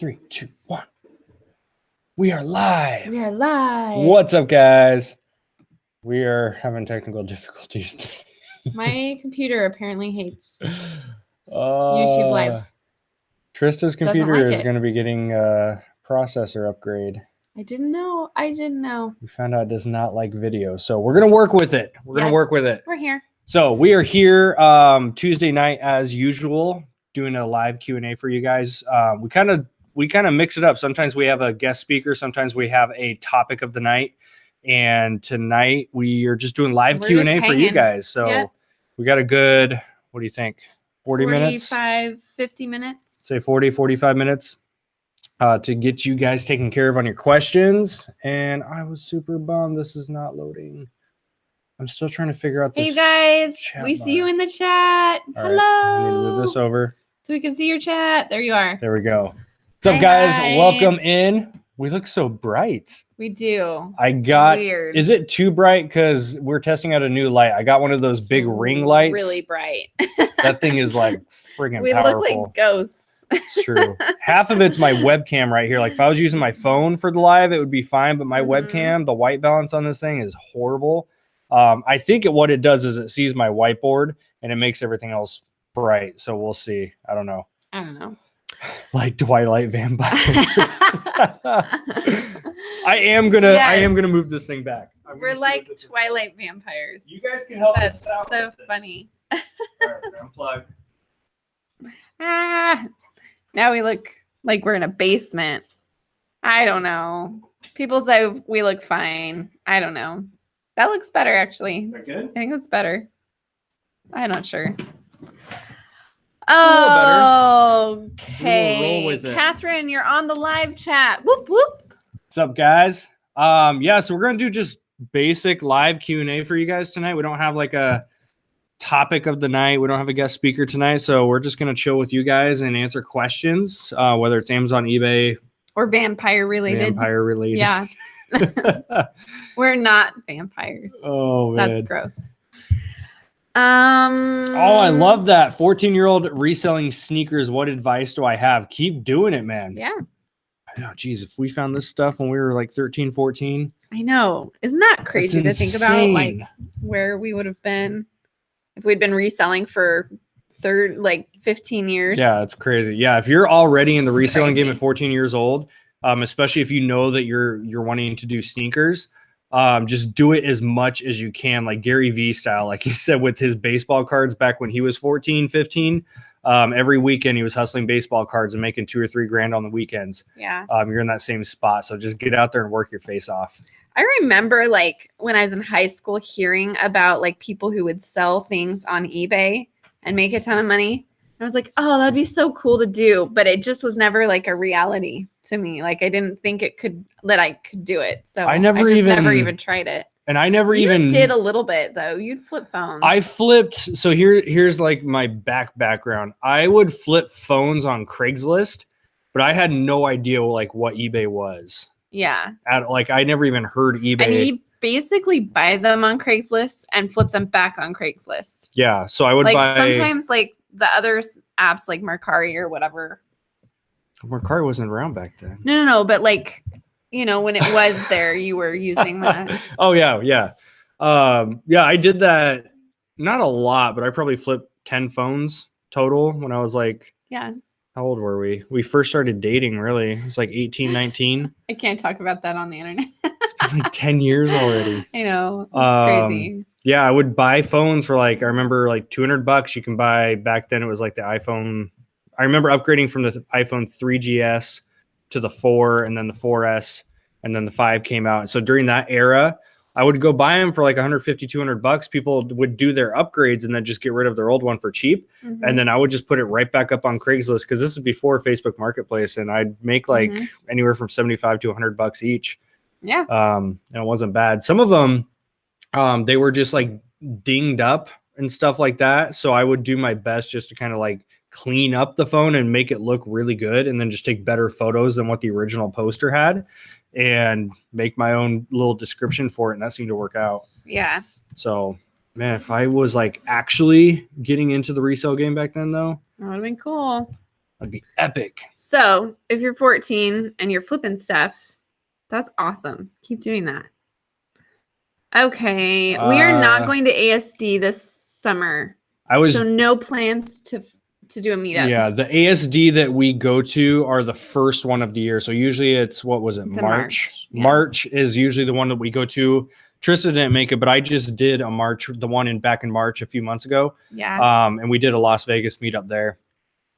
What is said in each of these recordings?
3, 2, 1. We are live. We are live. What's up, guys? We are having technical difficulties today. My computer apparently hates YouTube Live. Trista's computer is going to be getting a processor upgrade. I didn't know. We found out it does not like video, so we're going to work with it. We're here. So we are here Tuesday night as usual, doing a live Q&A for you guys. We kind of mix it up. Sometimes we have a guest speaker. Sometimes we have a topic of the night. And tonight we are just doing live Q&A for you guys. So we got a good, what do you think? 40 minutes? 50 minutes. Say 40, 45 minutes to get you guys taken care of on your questions. And I was super bummed this is not loading. I'm still trying to figure out this. Hey guys, we see you in the chat. All Hello. Right. I need to move this over so we can see your chat. There you are. There we go. What's up, guys? Hi. Welcome in. We look so bright. We do. It's got weird. Is it too bright? Because we're testing out a new light. I got one of those big ring lights. Really bright. That thing is like friggin' we powerful. We look like ghosts. It's true. Half of it's my webcam right here. Like if I was using my phone for the live, it would be fine. But my webcam, the white balance on this thing is horrible. I think what it does is it sees my whiteboard and it makes everything else bright. So we'll see. I don't know. Like Twilight vampires. I am gonna move this thing back. We're like Twilight vampires. You guys can help us out. That's so funny. All right, unplug. Now we look like we're in a basement. I don't know. People say we look fine. I don't know. That looks better, actually. That good? I think that's better. I'm not sure. Okay. Catherine, you're on the live chat. Whoop, whoop. What's up, guys? So we're going to do just basic live Q&A for you guys tonight. We don't have like a topic of the night. We don't have a guest speaker tonight. So we're just going to chill with you guys and answer questions, whether it's Amazon, eBay. Or vampire related. Yeah. We're not vampires. Oh, man. That's gross. I love that. 14-year-old reselling sneakers. What advice do I have? Keep doing it, man. Yeah. Oh, geez, if we found this stuff when we were like 13, 14. I know. Isn't that crazy to think about, like, where we would have been if we'd been reselling for 15 years? Yeah, it's crazy. Yeah, if you're already in the reselling game at 14 years old, especially if you know that you're wanting to do sneakers, just do it as much as you can, like Gary Vee style, like he said with his baseball cards back when he was 14, 15. Every weekend he was hustling baseball cards and making $2 or $3 grand on the weekends. Yeah. You're in that same spot. So just get out there and work your face off. I remember like when I was in high school hearing about like people who would sell things on eBay and make a ton of money. I was like, oh, that'd be so cool to do. But it just was never like a reality to me. Like I didn't think that I could do it. So I never even tried it. And I never even did a little bit though. You'd flip phones. I flipped. So here's like my background. I would flip phones on Craigslist, but I had no idea like what eBay was. Yeah. I never even heard eBay. And you basically buy them on Craigslist and flip them back on Craigslist. Yeah. So I would buy sometimes like the other apps like Mercari or whatever. Mercari wasn't around back then. No. But like, you know, when it was there, you were using that. Oh, yeah. Yeah. I did that. Not a lot, but I probably flipped 10 phones total when I was like, how old were we? We first started dating, really. It was like 18, 19. I can't talk about that on the internet. It's been like 10 years already. I know. It's crazy. Yeah, I would buy phones for like, I remember like $200 you can buy. Back then it was like the iPhone. I remember upgrading from the iPhone 3GS to the 4 and then the 4S and then the 5 came out. So during that era, I would go buy them for like $150, $200. People would do their upgrades and then just get rid of their old one for cheap. Mm-hmm. And then I would just put it right back up on Craigslist because this is before Facebook Marketplace. And I'd make like anywhere from $75 to $100 each. Yeah. And it wasn't bad. Some of them, they were just like dinged up and stuff like that. So I would do my best just to kind of like clean up the phone and make it look really good. And then just take better photos than what the original poster had. And make my own little description for it. And that seemed to work out. Yeah. So, man, if I was like actually getting into the resale game back then, though, that would have been cool. That'd be epic. So if you're 14 and you're flipping stuff, that's awesome. Keep doing that. Okay. We are not going to ASD this summer. So no plans to do a meetup. Yeah, the ASD that we go to are the first one of the year. So usually it's, what was it, March? Yeah. March is usually the one that we go to. Trista didn't make it, but I just did the one back in March a few months ago. Yeah. And we did a Las Vegas meetup there.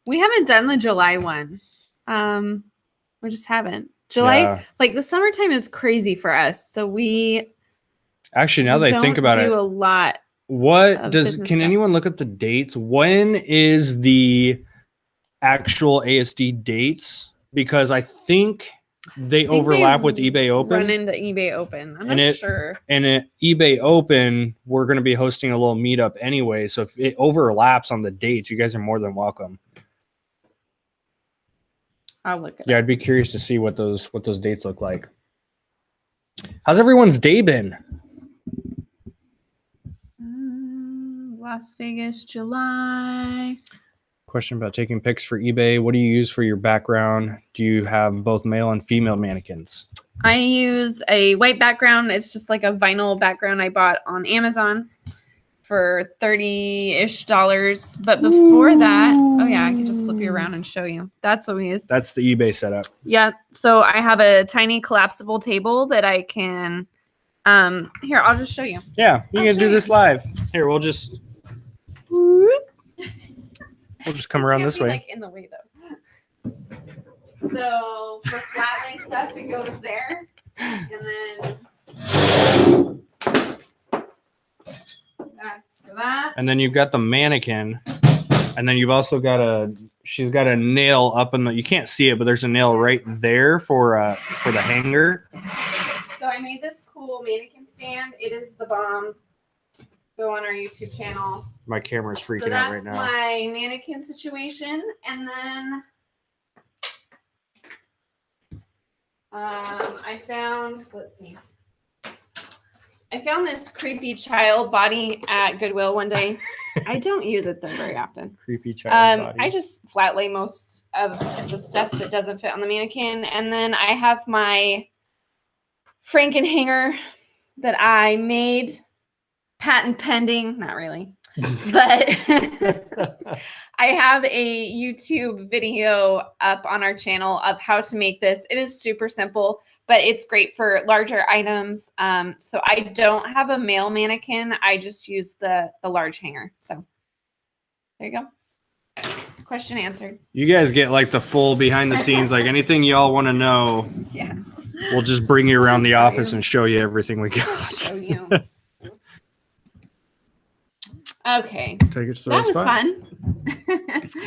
We haven't done the July one. We just haven't. July, like the summertime is crazy for us. So we actually, now that I think about it, do a lot. Can anyone look up the dates? When is the actual ASD dates? Because I think they overlap with eBay Open. Run into eBay Open. I'm not sure. And at eBay Open, we're going to be hosting a little meetup anyway. So if it overlaps on the dates, you guys are more than welcome. I'll look at it. I'd be curious to see what those dates look like. How's everyone's day been? Las Vegas, July. Question about taking pics for eBay. What do you use for your background? Do you have both male and female mannequins? I use a white background. It's just like a vinyl background I bought on Amazon for $30-ish. But before that, oh yeah, I can just flip you around and show you. That's what we use. That's the eBay setup. Yeah. So I have a tiny collapsible table that I can, here, I'll just show you. Yeah, you can do this live. Here, we'll just come around this way. Like in the way though. So for flat lay stuff, it goes there, and then that's for that. And then you've got the mannequin, and then you've also got she's got a nail up in the. You can't see it, but there's a nail right there for the hanger. So I made this cool mannequin stand. It is the bomb. Go on our YouTube channel. My camera's freaking out right now. So that's my mannequin situation. And then I found this creepy child body at Goodwill one day. I don't use it though very often. Creepy child body. I just flat lay most of the stuff that doesn't fit on the mannequin. And then I have my Franken hanger that I made. Patent pending, not really, but I have a YouTube video up on our channel of how to make this. It is super simple, but it's great for larger items. So I don't have a male mannequin. I just use the large hanger. So there you go. Question answered. You guys get like the full behind the scenes, like anything y'all want to know. Yeah. We'll just bring you around the office and show you everything we got. Show you. Okay. Take it to the right spot. That was fun.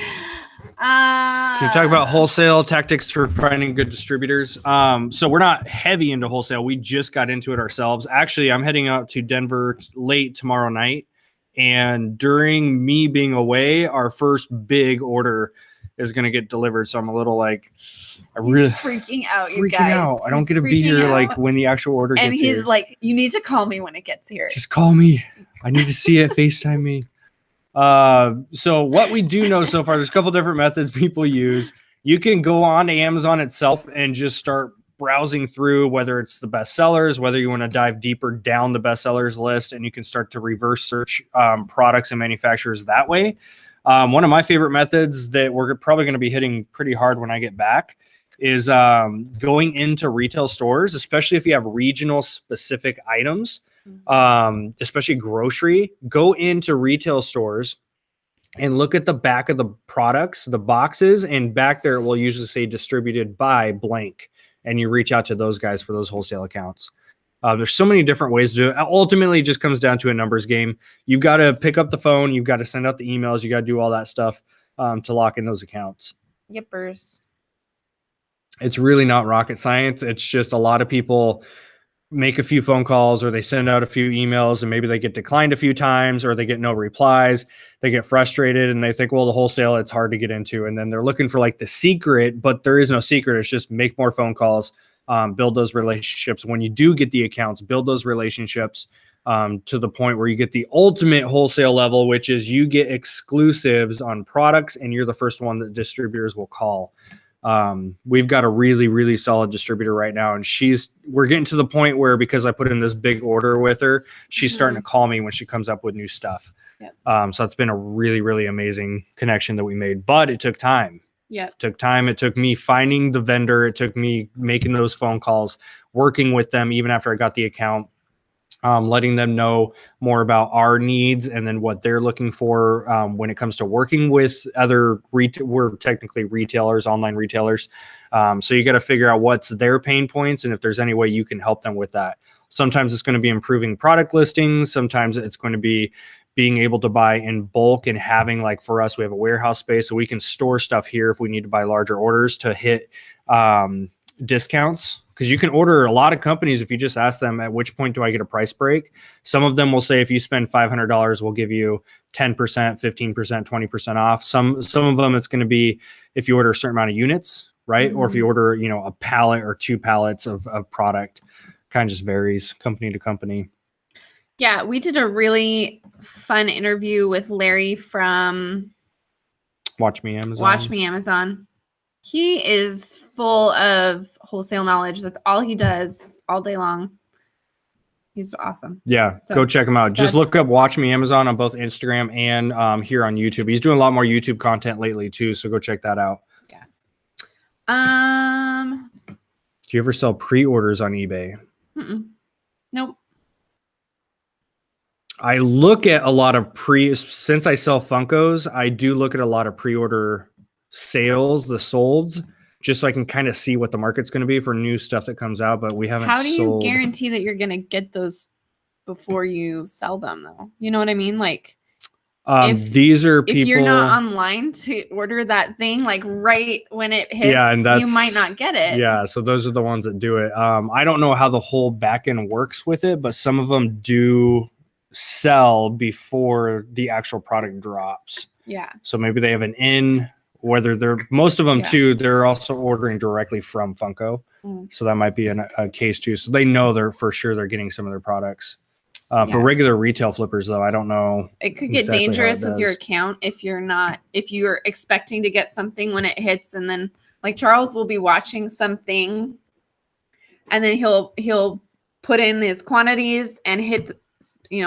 Can you talk about wholesale tactics for finding good distributors? So we're not heavy into wholesale. We just got into it ourselves. Actually, I'm heading out to Denver late tomorrow night. And during me being away, our first big order is going to get delivered. So I'm a little like, He's freaking out, you guys. I don't get to be here like when the actual order gets here. And he's like, you need to call me when it gets here. Just call me. I need to see it. FaceTime me. So what we do know so far, there's a couple different methods people use. You can go on to Amazon itself and just start browsing through whether it's the best sellers, whether you want to dive deeper down the best sellers list, and you can start to reverse search products and manufacturers that way. One of my favorite methods that we're probably going to be hitting pretty hard when I get back is going into retail stores, especially if you have regional specific items, especially grocery. Go into retail stores and look at the back of the products, the boxes, and back there it will usually say distributed by blank, and you reach out to those guys for those wholesale accounts. There's so many different ways to do it. Ultimately, it just comes down to a numbers game. You've got to pick up the phone. You've got to send out the emails. You got to do all that stuff to lock in those accounts. Yippers. It's really not rocket science. It's just a lot of people make a few phone calls or they send out a few emails and maybe they get declined a few times or they get no replies. They get frustrated and they think, well, the wholesale, it's hard to get into. And then they're looking for like the secret, but there is no secret. It's just make more phone calls, build those relationships. When you do get the accounts, build those relationships, to the point where you get the ultimate wholesale level, which is you get exclusives on products and you're the first one that distributors will call. We've got a really, really solid distributor right now, and we're getting to the point where, because I put in this big order with her, she's starting to call me when she comes up with new stuff. Yep. So it's been a really, really amazing connection that we made, but it took time. Yeah. It took time. It took me finding the vendor. It took me making those phone calls, working with them, even after I got the account, letting them know more about our needs and then what they're looking for when it comes to working with other we're technically retailers, online retailers. So you got to figure out what's their pain points and if there's any way you can help them with that. Sometimes it's going to be improving product listings. Sometimes it's going to be being able to buy in bulk and having, like for us, we have a warehouse space, so we can store stuff here if we need to buy larger orders to hit discounts. Because you can order a lot of companies if you just ask them at which point do I get a price break. Some of them will say if you spend $500, we'll give you 10%, 15%, 20% off. Some of them it's going to be if you order a certain amount of units, right? Or if you order, a pallet or 2 pallets of product. Kind of just varies company to company. Yeah, we did a really fun interview with Larry from Watch Me Amazon. Watch Me Amazon. He is full of wholesale knowledge. That's all he does all day long. He's awesome. Yeah, so go check him out. Just look up Watch Me Amazon on both Instagram and here on YouTube. He's doing a lot more YouTube content lately too, so go check that out. Yeah. Do you ever sell pre-orders on eBay? Nope. I look at a lot of since I sell Funkos, I do look at a lot of pre-order sales, the solds, just so I can kind of see what the market's going to be for new stuff that comes out, but we haven't sold. How do you guarantee that you're going to get those before you sell them though? You know what I mean? Like, these are people. If you're not online to order that thing, like right when it hits, you might not get it. Yeah. So those are the ones that do it. I don't know how the whole back end works with it, but some of them do sell before the actual product drops. Yeah. So maybe they have an in, whether most of them too, they're also ordering directly from Funko. So that might be a case too. So they know they're getting some of their products. For regular retail flippers though, I don't know. It could get dangerous with your account if you're expecting to get something when it hits, and then like Charles will be watching something and then he'll put in his quantities and hit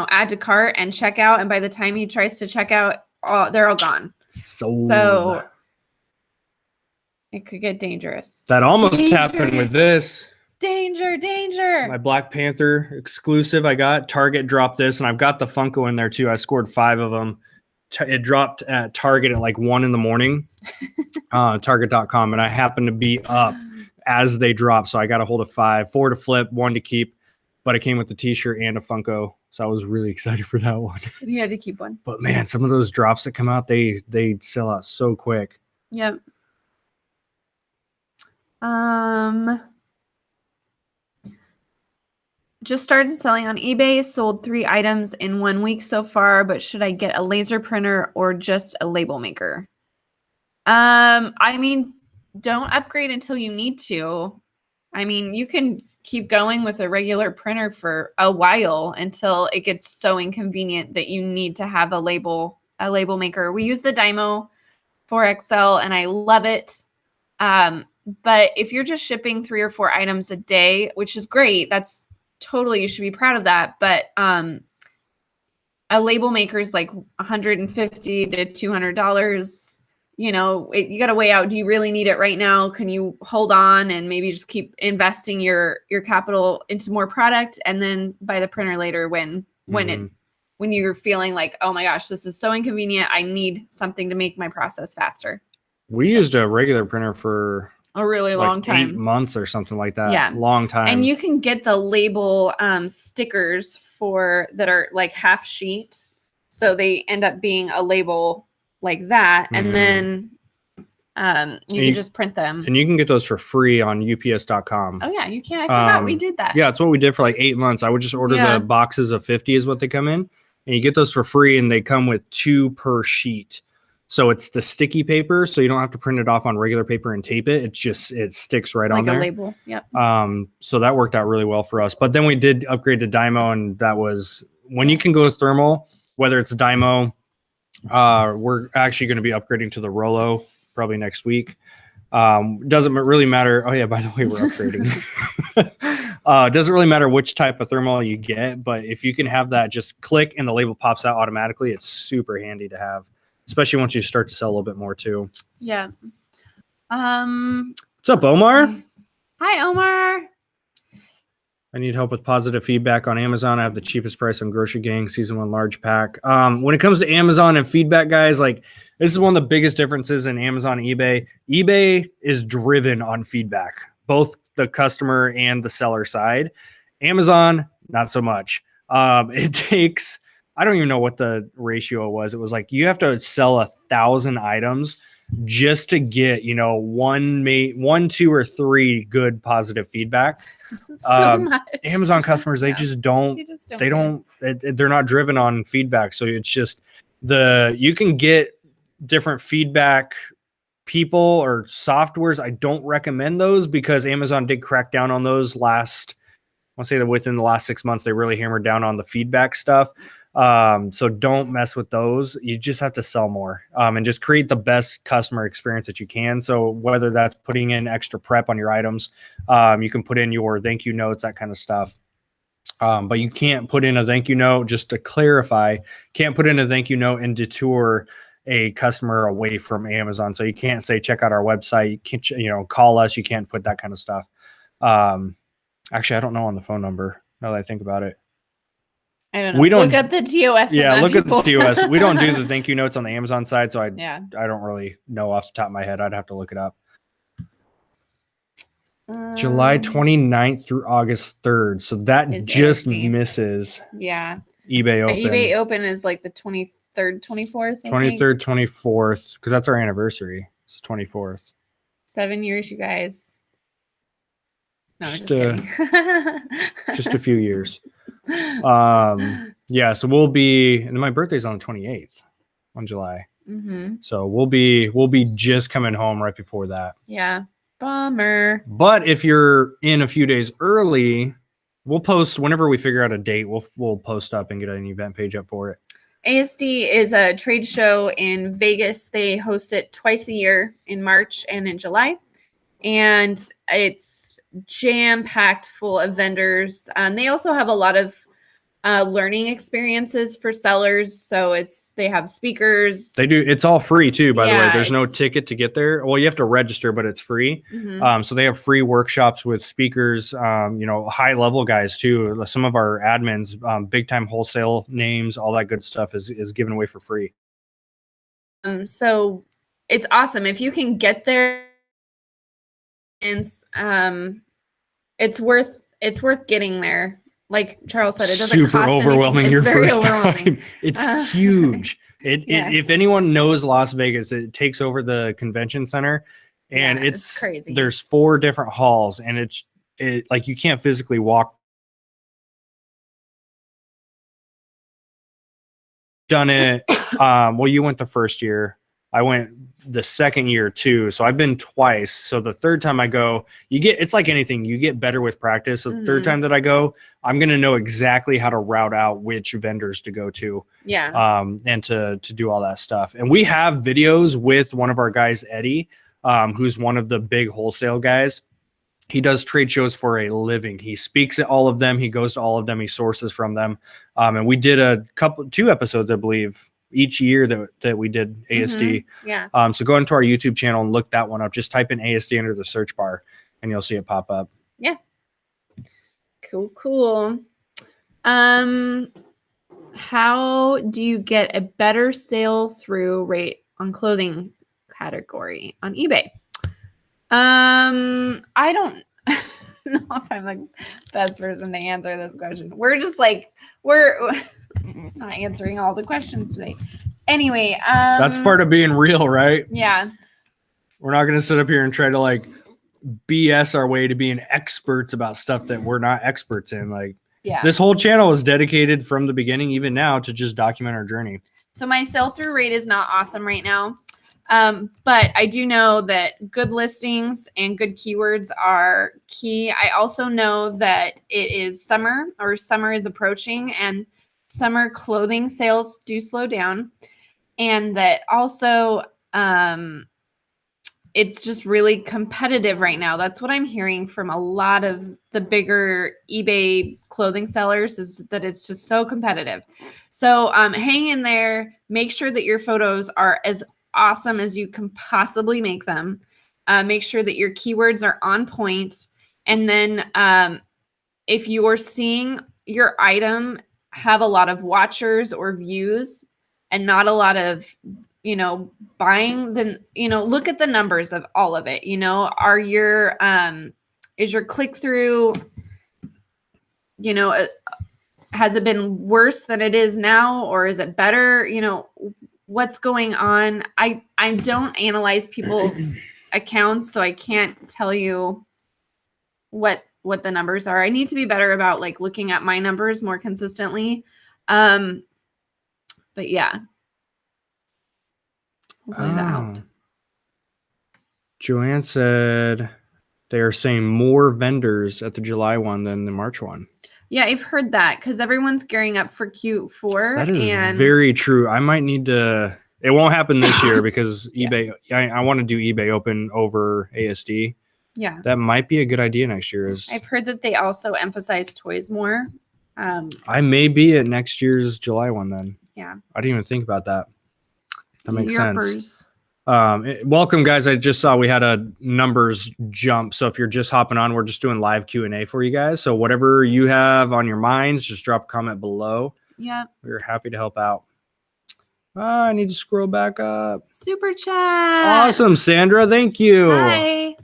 add to cart and check out, and by the time he tries to check out, they're all gone. So it could get dangerous. That almost happened with this. Danger. My Black Panther exclusive I got. Target dropped this, and I've got the Funko in there too. I scored 5 of them. It dropped at Target at like 1 a.m. Target.com, and I happened to be up as they dropped, so I got a hold of 5, 4 to flip, 1 to keep. But it came with the t-shirt and a Funko. So I was really excited for that one. You had to keep one. But man, some of those drops that come out, they sell out so quick. Yep. Just started selling on eBay, sold 3 items in 1 week so far, but should I get a laser printer or just a label maker? I mean, don't upgrade until you need to. I mean, you can keep going with a regular printer for a while until it gets so inconvenient that you need to have a label maker. We use the Dymo 4XL and I love it. But if you're just shipping 3 or 4 items a day, which is great, that's totally, you should be proud of that. But a label maker is like $150 to $200. You got to weigh out, do you really need it right now? Can you hold on and maybe just keep investing your capital into more product and then buy the printer later when you're feeling like, oh my gosh, this is so inconvenient. I need something to make my process faster. We used a regular printer for a really long time, 8 months or something like that. Yeah. Long time. And you can get the label stickers that are like half sheet. So they end up being a label like that, and then you can just print them. And you can get those for free on ups.com. Oh yeah, you can. I forgot we did that. Yeah, it's what we did for like 8 months. I would just order the boxes of 50 is what they come in, and you get those for free, and they come with 2 per sheet. So it's the sticky paper, so you don't have to print it off on regular paper and tape it. It sticks right on there. Like a label. Yep. So that worked out really well for us. But then we did upgrade to Dymo, and that was when you can go thermal, whether it's Dymo. We're actually going to be upgrading to the Rollo probably next week. Doesn't really matter. Oh yeah, by the way, we're upgrading. Doesn't really matter which type of thermal you get, but if you can have that just click and the label pops out automatically, it's super handy to have, especially once you start to sell a little bit more too. Yeah. What's up, Omar? Hi, Omar. I need help with positive feedback on Amazon. I have the cheapest price on Grocery Gang Season 1 large pack. When it comes to Amazon and feedback, guys, like this is one of the biggest differences in Amazon and eBay. eBay is driven on feedback, both the customer and the seller side. Amazon, not so much. It takes, I don't even know what the ratio was. It was like you have to sell 1,000 items just to get, one, two, or three good positive feedback. So much. Amazon customers, they just don't, they're not driven on feedback. So it's just you can get different feedback people or softwares. I don't recommend those because Amazon did crack down on those I want to say that within the last 6 months, they really hammered down on the feedback stuff. So don't mess with those. You just have to sell more, and just create the best customer experience that you can. So whether that's putting in extra prep on your items, you can put in your thank you notes, that kind of stuff. But you can't put in a thank you note, just to clarify, can't put in a thank you note and detour a customer away from Amazon. So you can't say, check out our website. You can't, call us. You can't put that kind of stuff. Actually, I don't know on the phone number now that I think about it. I don't know. We don't look up the TOS. Yeah, look at the TOS. We don't do the thank you notes on the Amazon side, so I don't really know off the top of my head. I'd have to look it up. July 29th through August 3rd. So that just misses. Yeah. eBay Open. eBay Open is like the 23rd, 24th. 23rd, 24th, because that's our anniversary. It's 24th. 7 years, you guys. No, just a few years. Yeah, so we'll be, and my birthday's on the 28th on July. Mm-hmm. So we'll be just coming home right before that. Yeah. Bummer. But if you're in a few days early, we'll post whenever we figure out a date. We'll post up and get an event page up for it. ASD is a trade show in Vegas. They host it twice a year in March and in July. And it's jam-packed full of vendors. They also have a lot of learning experiences for sellers. So they have speakers. They do. It's all free too, by the way. There's no ticket to get there. Well, you have to register, but it's free. Mm-hmm. So they have free workshops with speakers, high level guys too. Some of our admins, big time wholesale names, all that good stuff is given away for free. So it's awesome. If you can get there, and it's worth getting there. Like Charles said, it doesn't super cost overwhelming anything. your first time. It's huge. If anyone knows Las Vegas, it takes over the convention center, and it's crazy. There's 4 different halls, and it's like you can't physically walk. Done it. Well, you went the first year. I went the second year too. So I've been twice. So the third time I go, it's like anything, you get better with practice. So the third time that I go, I'm going to know exactly how to route out which vendors to go to. Yeah. And to do all that stuff. And we have videos with one of our guys, Eddie, who's one of the big wholesale guys. He does trade shows for a living. He speaks at all of them. He goes to all of them. He sources from them. And we did 2 episodes, I believe, each year that we did ASD. Mm-hmm. Yeah. So go into our YouTube channel and look that one up. Just type in ASD under the search bar and you'll see it pop up. Yeah. Cool. How do you get a better sale through rate on clothing category on eBay? I don't know if I'm the best person to answer this question. We're not answering all the questions today. Anyway, that's part of being real, right? Yeah. We're not going to sit up here and try to like BS our way to being experts about stuff that we're not experts in. Like, yeah, this whole channel is dedicated from the beginning, even now, to just document our journey. So my sell-through rate is not awesome right now. But I do know that good listings and good keywords are key. I also know that it is summer, or summer is approaching, and summer clothing sales do slow down. And that also it's just really competitive right now. That's what I'm hearing from a lot of the bigger eBay clothing sellers, is that it's just so competitive. So hang in there. Make sure that your photos are as awesome as you can possibly make them. Make sure that your keywords are on point. And then if you're seeing your item have a lot of watchers or views and not a lot of buying, then look at the numbers of all of it. Are your is your click-through, has it been worse than it is now, or is it better? What's going on? I don't analyze people's accounts, so I can't tell you what the numbers are. I need to be better about like looking at my numbers more consistently. But yeah. Hopefully that helped. Joanne said they are saying more vendors at the July one than the March one. Yeah, I've heard that because everyone's gearing up for Q4. That is very true. I might need to. It won't happen this year because eBay. I want to do eBay Open over ASD. Yeah, that might be a good idea next year. I've heard that they also emphasize toys more. I may be at next year's July one then. Yeah, I didn't even think about that. That makes sense. Yerpers. Welcome, guys. I just saw we had a numbers jump. So if you're just hopping on, we're just doing live Q&A for you guys. So whatever you have on your minds, just drop a comment below. Yeah. We're happy to help out. I need to scroll back up. Super chat. Awesome, Sandra. Thank you. Hi.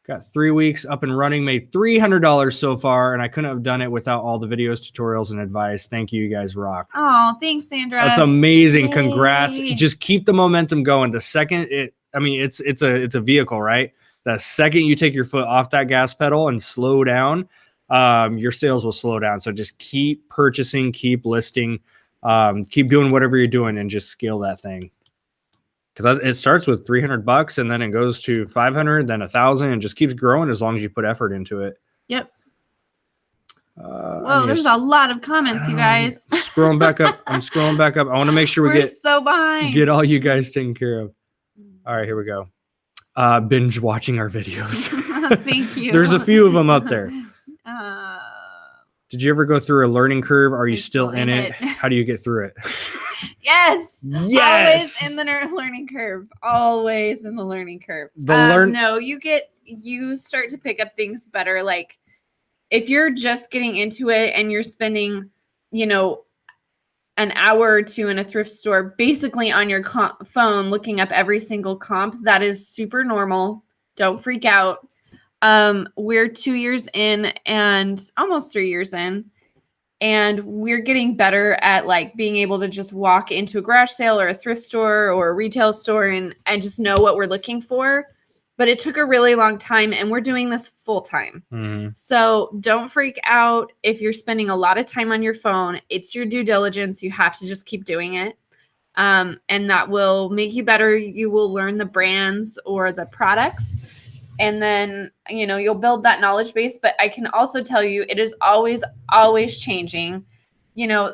Got 3 weeks up and running, made $300 so far, and I couldn't have done it without all the videos, tutorials, and advice. Thank you. You guys rock. Oh, thanks, Sandra. That's amazing. Yay. Congrats. Just keep the momentum going. The second it's a vehicle, right? The second you take your foot off that gas pedal and slow down, your sales will slow down. So just keep purchasing, keep listing, keep doing whatever you're doing, and just scale that thing. Because it starts with $300 and then it goes to 500, then 1,000, and just keeps growing as long as you put effort into it. Yep. Well, there's a lot of comments, you guys. Scrolling back up. I'm scrolling back up. I want to make sure We're so behind. Get all you guys taken care of. All right, here we go. Binge watching our videos. Thank you. There's a few of them up there. Did you ever go through a learning curve? Are you still in it? How do you get through it? Yes. Yes. Always in the learning curve. Always in the learning curve. No, you start to pick up things better. Like if you're just getting into it and you're spending, an hour or two in a thrift store, basically on your phone, looking up every single comp, that is super normal. Don't freak out. We're 2 years in and almost 3 years in. And we're getting better at like being able to just walk into a garage sale or a thrift store or a retail store and just know what we're looking for. But it took a really long time and we're doing this full time. Mm-hmm. So don't freak out if you're spending a lot of time on your phone. It's your due diligence. You have to just keep doing it. And that will make you better. You will learn the brands or the products. And then, you'll build that knowledge base. But I can also tell you it is always, always changing.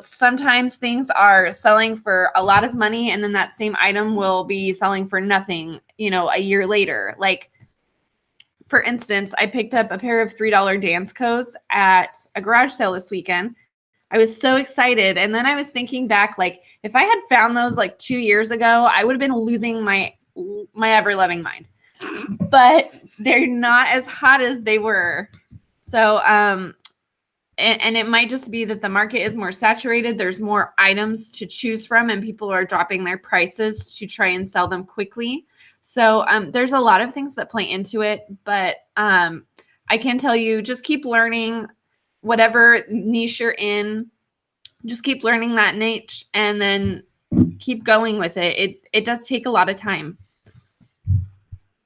Sometimes things are selling for a lot of money and then that same item will be selling for nothing, a year later. Like, for instance, I picked up a pair of $3 dance coats at a garage sale this weekend. I was so excited. And then I was thinking back, like, if I had found those like 2 years ago, I would have been losing my ever-loving mind. But they're not as hot as they were. So, and it might just be that the market is more saturated. There's more items to choose from and people are dropping their prices to try and sell them quickly. So there's a lot of things that play into it. But I can tell you, just keep learning whatever niche you're in. Just keep learning that niche and then keep going with it. It does take a lot of time.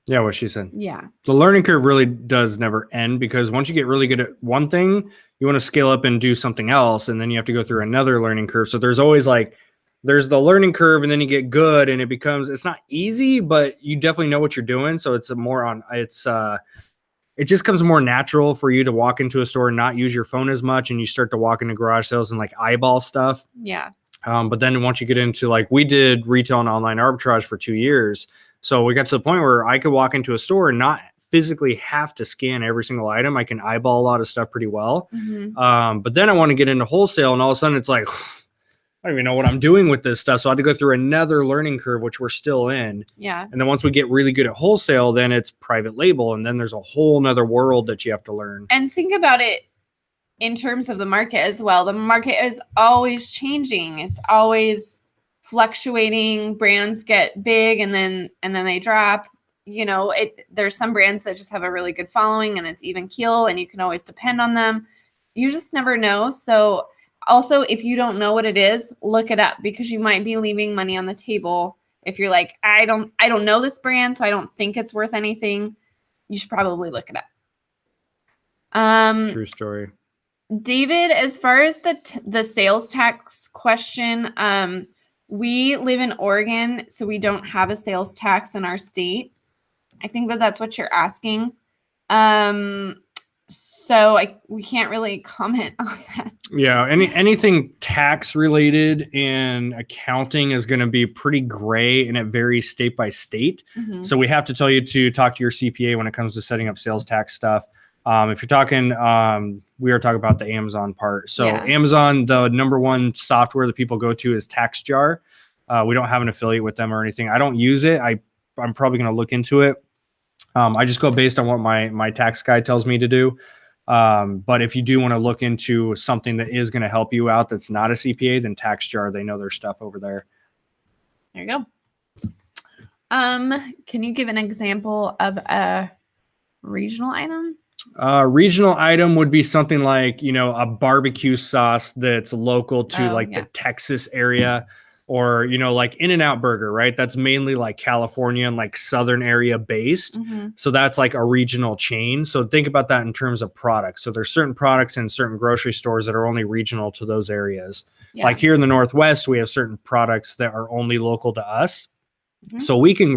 Yeah, what she said. Yeah. The learning curve really does never end because once you get really good at one thing, you want to scale up and do something else. And then you have to go through another learning curve. So there's always like, there's the learning curve, and then you get good, and it's not easy, but you definitely know what you're doing. So it just comes more natural for you to walk into a store and not use your phone as much. And you start to walk into garage sales and like eyeball stuff. Yeah. But then once you get into like, we did retail and online arbitrage for 2 years. So we got to the point where I could walk into a store and not physically have to scan every single item. I can eyeball a lot of stuff pretty well. But then I want to get into wholesale, and all of a sudden it's like, I don't even know what I'm doing with this stuff. So I had to go through another learning curve, which we're still in. Yeah. And then once we get really good at wholesale, then it's private label. And then there's a whole nother world that you have to learn. And think about it in terms of the market as well. The market is always changing. It's always fluctuating. Brands get big and then they drop. You know, there's some brands that just have a really good following and it's even keel and you can always depend on them. You just never know. So also, if you don't know what it is, look it up, because you might be leaving money on the table. If you're like, I don't know this brand, so I don't think it's worth anything, you should probably look it up. True story. David, as far as the sales tax question, we live in Oregon, so we don't have a sales tax in our state. I think that's what you're asking. So we can't really comment on that. Yeah, anything tax related and accounting is going to be pretty gray, and it varies state by state. So we have to tell you to talk to your CPA when it comes to setting up sales tax stuff. If you're talking, we are talking about the Amazon part. So Amazon, the number one software that people go to is TaxJar. We don't have an affiliate with them or anything. I don't use it. I'm probably going to look into it. I just go based on what my tax guy tells me to do. But if you do want to look into something that is going to help you out that's not a CPA, then TaxJar, they know their stuff over there. There you go. Can you give an example of a regional item? Regional item would be something like, a barbecue sauce that's local to the Texas area, or, like In-N-Out Burger, right? That's mainly like California and like Southern area based. So that's like a regional chain. So think about that in terms of products. So there's certain products in certain grocery stores that are only regional to those areas. Like here in the Northwest, we have certain products that are only local to us. So we can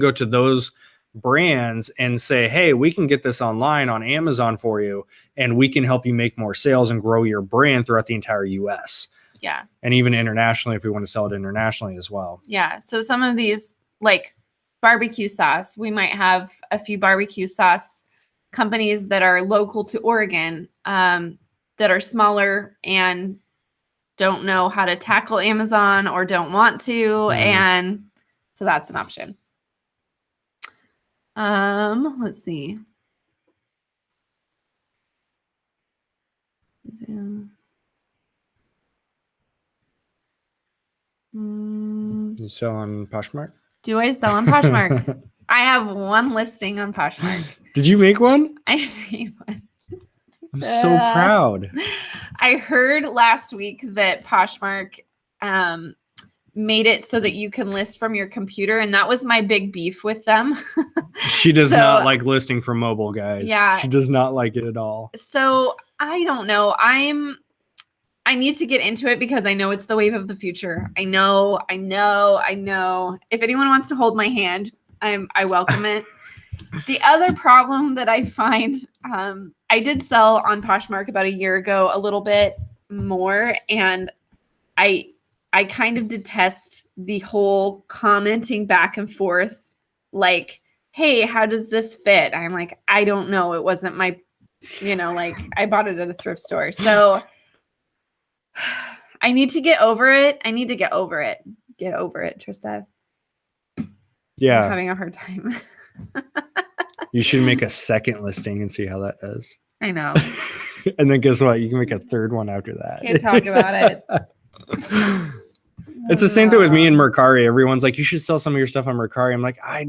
go to those brands and say, hey, we can get this online on Amazon for you, and we can help you make more sales and grow your brand throughout the entire US. Yeah. And even internationally, if we want to sell it internationally as well. Yeah. So some of these, like barbecue sauce, we might have a few barbecue sauce companies that are local to Oregon, that are smaller and don't know how to tackle Amazon or don't want to. And so that's an option. Let's see. You sell on Poshmark? Do I sell on Poshmark? I have one listing on Poshmark. Did you make one? I made one. I'm so proud. I heard last week that Poshmark made it so that you can list from your computer, and that was my big beef with them. She does not like listing from mobile, guys. Yeah. She does not like it at all. So I don't know. I need to get into it because I know it's the wave of the future. I know. If anyone wants to hold my hand, I welcome it. The other problem that I find, I did sell on Poshmark about a year ago, a little bit more, and I kind of detest the whole commenting back and forth, like, hey, how does this fit? I'm like, I don't know. It wasn't my, I bought it at a thrift store. So I need to get over it. Get over it, Trista. Yeah. I'm having a hard time. You should make a second listing and see how that does. I know. And then guess what? You can make a third one after that. Can't talk about it. It's the same thing with me and Mercari. Everyone's like, you should sell some of your stuff on Mercari. I'm like, I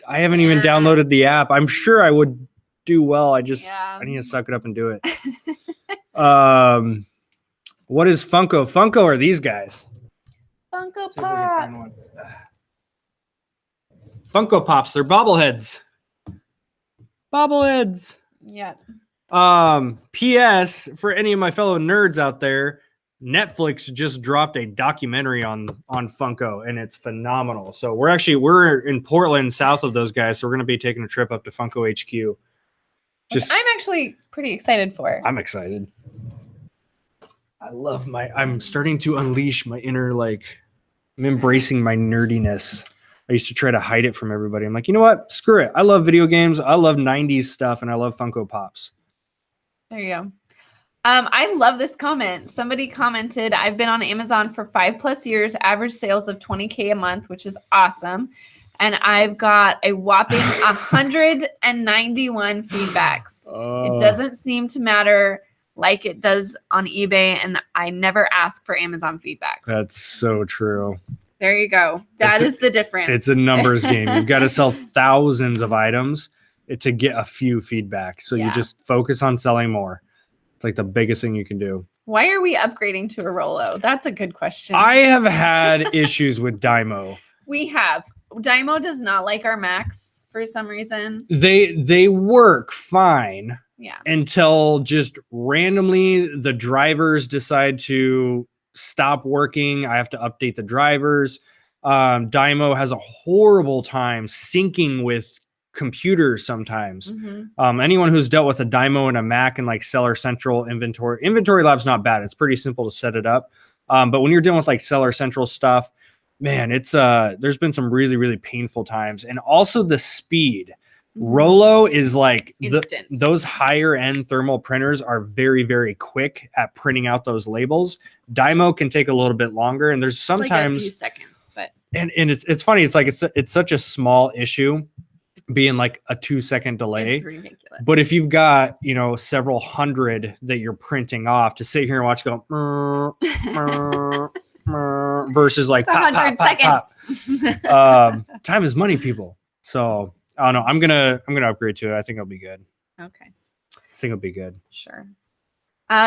haven't even downloaded the app. I'm sure I would do well. I need to suck it up and do it. What is Funko? Funko are these guys. Funko Pop. Funko Pops. They're bobbleheads. Bobbleheads. Yeah. P.S. for any of my fellow nerds out there, Netflix just dropped a documentary on Funko, and it's phenomenal. So we're in Portland, south of those guys. So we're going to be taking a trip up to Funko HQ. I'm actually pretty excited for. I'm excited. I'm starting to unleash my inner, like, I'm embracing my nerdiness. I used to try to hide it from everybody. I'm like, you know what? Screw it. I love video games. I love 90s stuff, and I love Funko Pops. There you go. I love this comment. Somebody commented, I've been on Amazon for 5+ years, average sales of $20K a month, which is awesome. And I've got a whopping 191 feedbacks. It doesn't seem to matter like it does on eBay, and I never ask for Amazon feedbacks. That's so true. There you go. That is the difference. It's a numbers game. You've got to sell thousands of items to get a few feedback. So you just focus on selling more. It's like the biggest thing you can do. Why are we upgrading to a Rolo? That's a good question. I have had issues with Dymo. We have. Dymo does not like our Macs for some reason. They work fine. Yeah. Until just randomly the drivers decide to stop working. I have to update the drivers. Dymo has a horrible time syncing with computers sometimes. Anyone who's dealt with a Dymo and a Mac and like Seller Central Inventory Lab's not bad. It's pretty simple to set it up. But when you're dealing with like Seller Central stuff, man, it's there's been some really, really painful times. And also the speed. Rolo is like those higher end thermal printers are very, very quick at printing out those labels. Dymo can take a little bit longer, and there's sometimes like a few seconds, but and it's funny. It's like it's such a small issue, being like a 2-second delay. It's ridiculous. But if you've got several hundred that you're printing off, to sit here and watch go versus like 100 seconds. Time is money, people. So. I don't know. I'm gonna upgrade to it. I think it'll be good. Okay. I think it'll be good. Sure.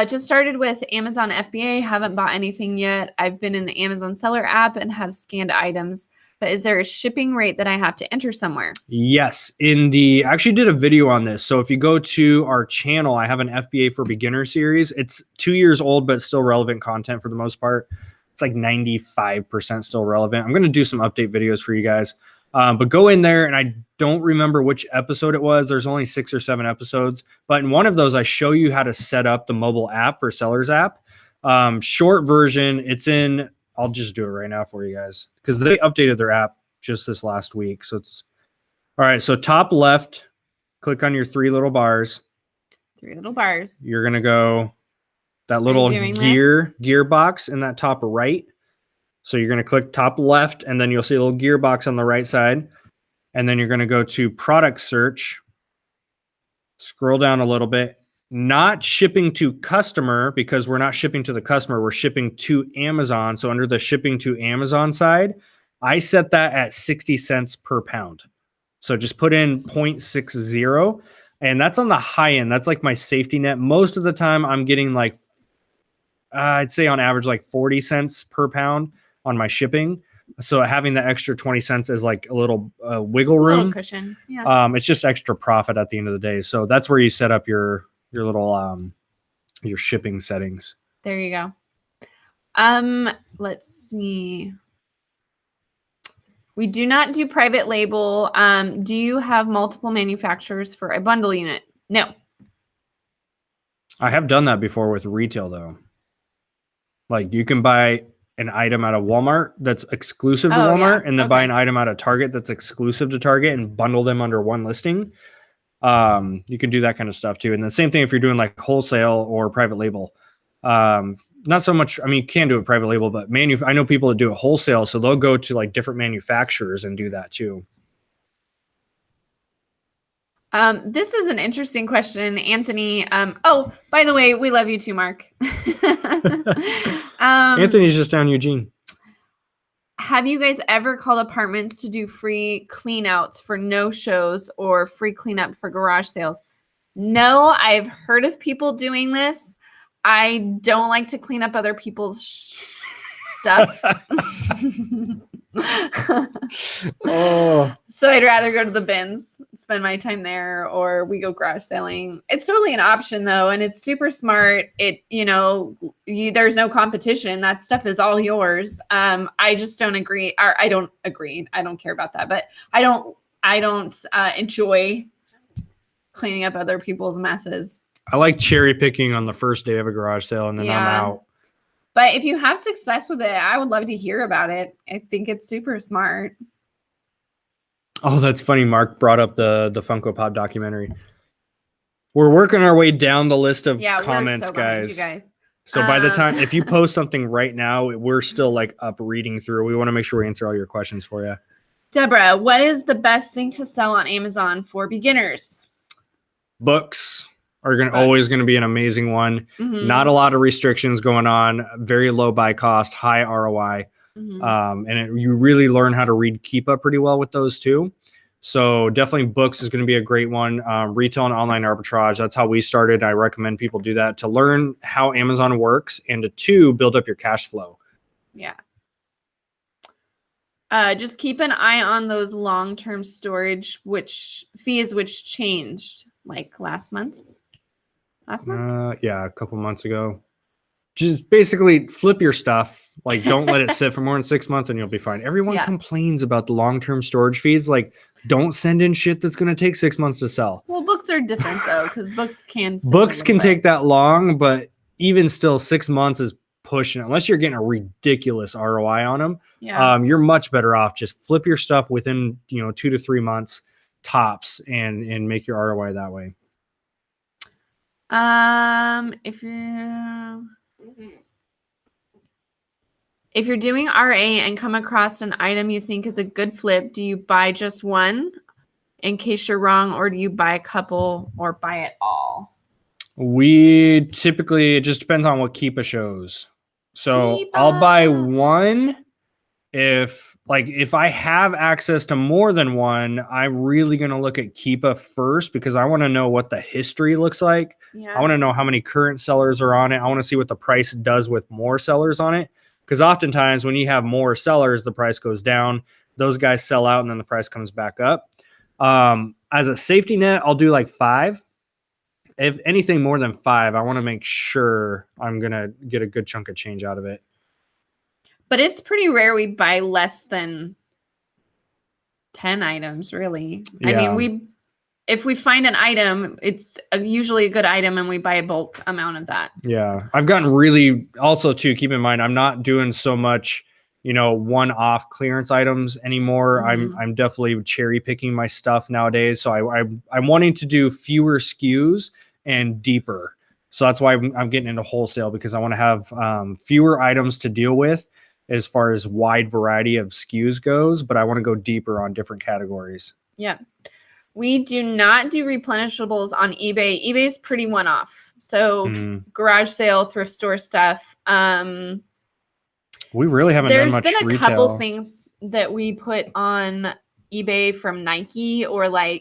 Just started with Amazon FBA. Haven't bought anything yet. I've been in the Amazon seller app and have scanned items. But is there a shipping rate that I have to enter somewhere? Yes. I actually did a video on this. So if you go to our channel, I have an FBA for beginner series. It's 2 years old, but still relevant content for the most part. It's like 95% still relevant. I'm going to do some update videos for you guys. But go in there, and I don't remember which episode it was. There's only 6 or 7 episodes. But in one of those, I show you how to set up the mobile app for Sellers app. Short version, it's in, I'll just do it right now for you guys, because they updated their app just this last week. So it's, all right, so top left, click on your 3 little bars. 3 little bars. You're going to go that little gear box in that top right. So you're going to click top left, and then you'll see a little gearbox on the right side. And then you're going to go to product search, scroll down a little bit, not shipping to customer, because we're not shipping to the customer. We're shipping to Amazon. So under the shipping to Amazon side, I set that at 60 cents per pound. So just put in 0.60, and that's on the high end. That's like my safety net. Most of the time I'm getting like, I'd say on average, like 40 cents per pound on my shipping. So having the extra 20 cents is like a little wiggle room, little cushion. Yeah. It's just extra profit at the end of the day. So that's where you set up your little your shipping settings. There you go. Let's see. We do not do private label. Do you have multiple manufacturers for a bundle unit? No. I have done that before with retail though. Like you can buy an item out of Walmart that's exclusive to Walmart, and then buy an item out of Target that's exclusive to Target and bundle them under one listing. You can do that kind of stuff too. And the same thing if you're doing like wholesale or private label. Not so much, I mean, you can do a private label, but I know people that do a wholesale, so they'll go to like different manufacturers and do that too. This is an interesting question, Anthony. Oh, by the way, we love you too, Mark. Anthony's just down Eugene. Have you guys ever called apartments to do free clean outs for no shows or free cleanup for garage sales? No, I've heard of people doing this. I don't like to clean up other people's stuff. Oh, So I'd rather go to the bins, spend my time there, or we go garage selling. It's totally an option though, and it's super smart. There's no competition. That stuff is all yours. I just don't agree, or I don't agree. I don't care about that, but I don't enjoy cleaning up other people's messes. I like cherry picking on the first day of a garage sale, and then I'm out. But if you have success with it, I would love to hear about it. I think it's super smart. Oh, that's funny. Mark brought up the Funko Pop documentary. We're working our way down the list of comments, guys. So by the time, if you post something right now, we're still like up reading through. We want to make sure we answer all your questions for you. Deborah, what is the best thing to sell on Amazon for beginners? Books are always going to be an amazing one. Mm-hmm. Not a lot of restrictions going on. Very low buy cost, high ROI. Mm-hmm. You really learn how to read Keepa pretty well with those too. So definitely books is going to be a great one. Retail and online arbitrage. That's how we started. I recommend people do that to learn how Amazon works and to build up your cash flow. Yeah. Just keep an eye on those long-term storage fees which changed like last month. Yeah, a couple months ago. Just basically flip your stuff. Like, don't let it sit for more than 6 months and you'll be fine. Everyone complains about the long-term storage fees. Like, don't send in shit that's going to take 6 months to sell. Well, books are different though, because books can take that long, but even still 6 months is pushing. Unless you're getting a ridiculous ROI on them, you're much better off just flip your stuff within 2 to 3 months tops and make your ROI that way. If you're doing RA and come across an item you think is a good flip, do you buy just one in case you're wrong, or do you buy a couple or buy it all? We typically, it just depends on what Keepa shows. So I'll buy one if I have access to more than one. I'm really going to look at Keepa first because I want to know what the history looks like. I want to know how many current sellers are on it. I want to see what the price does with more sellers on it. Because oftentimes when you have more sellers, the price goes down. Those guys sell out and then the price comes back up. As a safety net, I'll do like 5. If anything more than 5, I want to make sure I'm going to get a good chunk of change out of it. But it's pretty rare we buy less than 10 items, really. Yeah. I mean, if we find an item, it's usually a good item and we buy a bulk amount of that. Yeah. I've gotten really, also too, keep in mind, I'm not doing so much, one-off clearance items anymore. Mm-hmm. I'm definitely cherry picking my stuff nowadays. So I'm wanting to do fewer SKUs and deeper. So that's why I'm getting into wholesale, because I want to have fewer items to deal with as far as wide variety of SKUs goes, but I want to go deeper on different categories. Yeah. We do not do replenishables on eBay. eBay is pretty one-off. So garage sale, thrift store stuff. We really haven't done much retail. There's been a couple things that we put on eBay from Nike or kind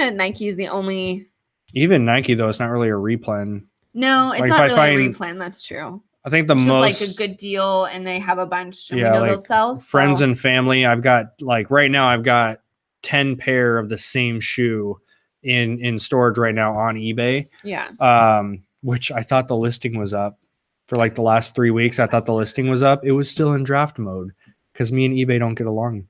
of Nike is the only. Even Nike, though, it's not really a replen. No, it's not really a replen. That's true. I think it's just like a good deal and they have a bunch and we know they'll sell. Friends and family. I've got right now I've got 10 pair of the same shoe in storage right now on eBay. Yeah. Which I thought the listing was up for the last 3 weeks. I thought the listing was up. It was still in draft mode because me and eBay don't get along.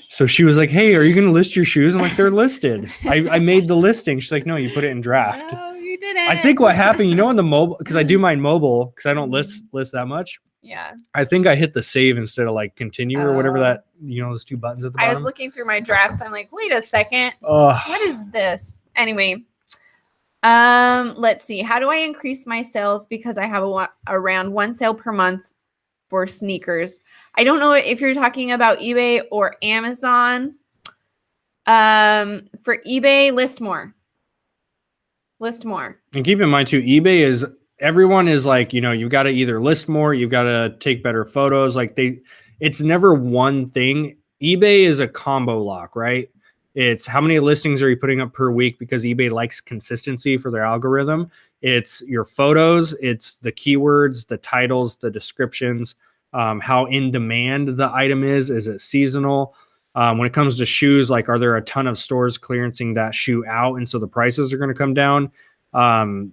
So she was like, "Hey, are you going to list your shoes?" I'm like, "They're listed." I made the listing. She's like, "No, you put it in draft." No, you didn't. I think what happened, in the mobile, because I do mine mobile because I don't list that much. Yeah. I think I hit the save instead of continue or whatever that, those 2 buttons at the bottom. I was looking through my drafts. I'm like, wait a second. What is this? Anyway, let's see. How do I increase my sales? Because I have around 1 sale per month for sneakers. I don't know if you're talking about eBay or Amazon. For eBay, list more. And keep in mind too, eBay is, everyone is you got to either list more, you got to take better photos. It's never one thing. eBay is a combo lock, right? It's how many listings are you putting up per week, because eBay likes consistency for their algorithm. It's your photos, it's the keywords, the titles, the descriptions, how in demand the item is. Is it seasonal? When it comes to shoes, like, are there a ton of stores clearancing that shoe out, and so the prices are going to come down?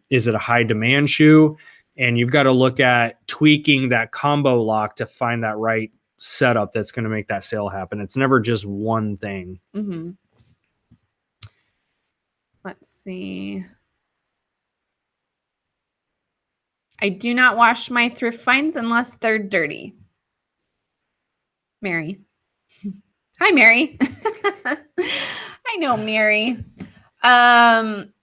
Is it a high demand shoe? And you've got to look at tweaking that combo lock to find that right setup that's going to make that sale happen. It's never just one thing. Mm-hmm. Let's see. I do not wash my thrift finds unless they're dirty. Mary. Hi, Mary. I know, Mary.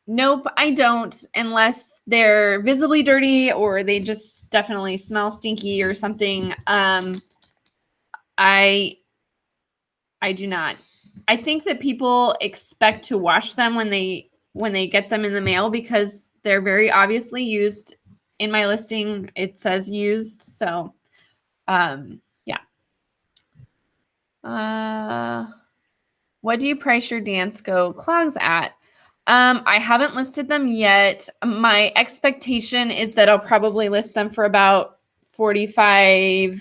Nope, I don't, unless they're visibly dirty or they just definitely smell stinky or something. I do not. I think that people expect to wash them when they get them in the mail because they're very obviously used. In my listing, it says used. So, yeah. What do you price your Dansko clogs at? I haven't listed them yet. My expectation is that I'll probably list them for about $45.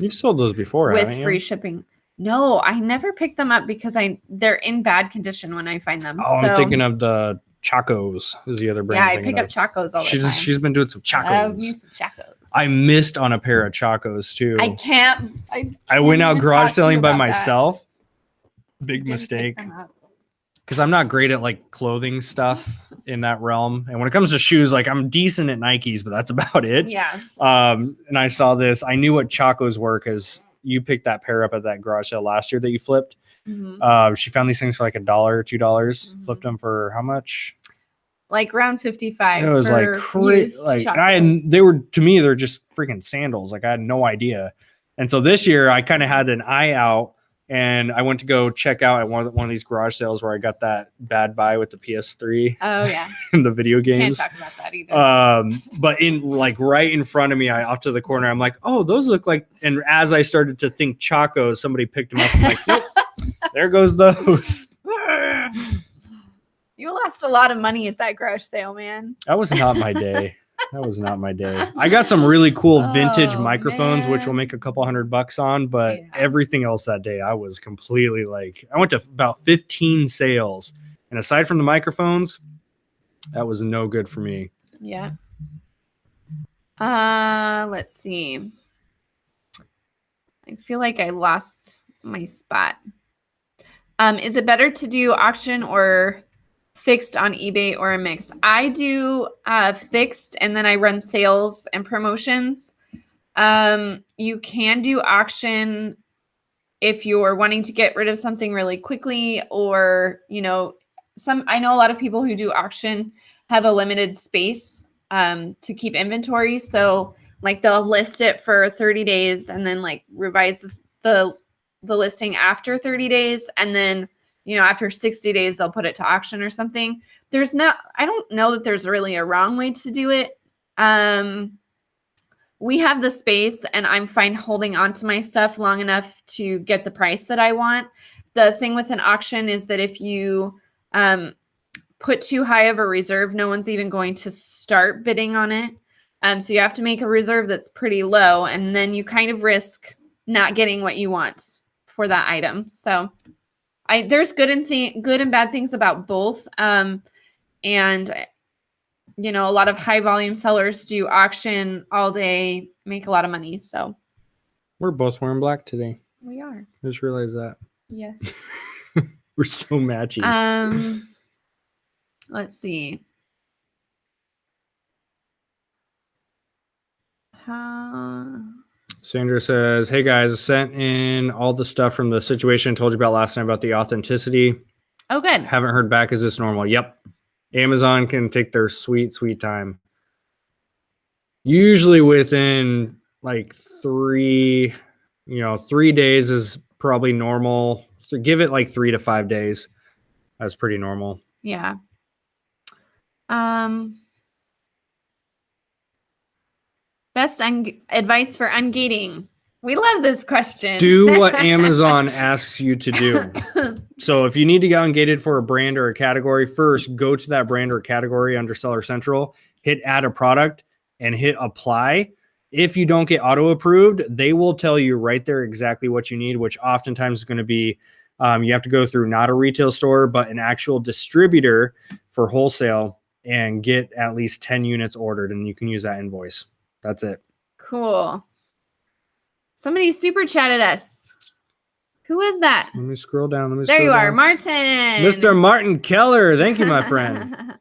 You've sold those before, with haven't you? free shipping. No, I never pick them up because they're in bad condition when I find them. Oh, I'm thinking of the Chacos is the other brand. Yeah, I pick up Chacos all the time. She's been doing some Chacos. I love me some Chacos. I missed on a pair of Chacos too. I went out garage selling by myself. Big mistake. Because I'm not great at like clothing stuff in that realm. And when it comes to shoes, like I'm decent at Nikes, but that's about it. Yeah. And I saw this. I knew what Chacos were because you picked that pair up at that garage sale last year that you flipped. Mm-hmm. She found these things for like $1 or $2. Mm-hmm. Flipped them for how much? Like around $55. It was like crazy. Like to me, they're just freaking sandals. Like I had no idea. And so this year I kind of had an eye out. And I went to go check out at one of these garage sales where I got that bad buy with the PS3. Oh yeah, and the video games. Can't talk about that either. But in like right in front of me, off to the corner, I'm like, oh, those look like. And as I started to think Chacos, somebody picked them up. I'm like, nope, there goes those. You lost a lot of money at that garage sale, man. That was not my day. That was not my day. I got some really cool vintage microphones, which will make a couple $100 on, but everything else that day, I was completely like, I went to about 15 sales. And aside from the microphones, that was no good for me. Yeah. Let's see. I feel like I lost my spot. Is it better to do auction or fixed on eBay or a mix? I do fixed and then I run sales and promotions. You can do auction if you're wanting to get rid of something really quickly, or, I know a lot of people who do auction have a limited space to keep inventory. So like they'll list it for 30 days and then like revise the listing after 30 days. And then after 60 days, they'll put it to auction or something. I don't know that there's really a wrong way to do it. We have the space and I'm fine holding on to my stuff long enough to get the price that I want. The thing with an auction is that if you put too high of a reserve, no one's even going to start bidding on it. So you have to make a reserve that's pretty low, and then you kind of risk not getting what you want for that item. So there's good and bad things about both. And a lot of high volume sellers do auction all day, make a lot of money. So we're both wearing black today. We are. I just realized that. Yes. We're so matchy. Let's see. Sandra says, hey guys, sent in all the stuff from the situation I told you about last time about the authenticity. Oh, good. Haven't heard back. Is this normal? Yep. Amazon can take their sweet time. Usually within like 3 days is probably normal. So give it like 3 to 5 days. That's pretty normal. Yeah. Best advice for ungating. We love this question. Do what Amazon asks you to do. So if you need to get ungated for a brand or a category, first go to that brand or category under Seller Central, hit add a product and hit apply. If you don't get auto approved, they will tell you right there exactly what you need, which oftentimes is going to be you have to go through not a retail store, but an actual distributor for wholesale and get at least 10 units ordered, and you can use that invoice. That's it. Cool. Somebody super chatted us. Who is that? Let me scroll down. There you are, Martin. Mr. Martin Keller. Thank you, my friend.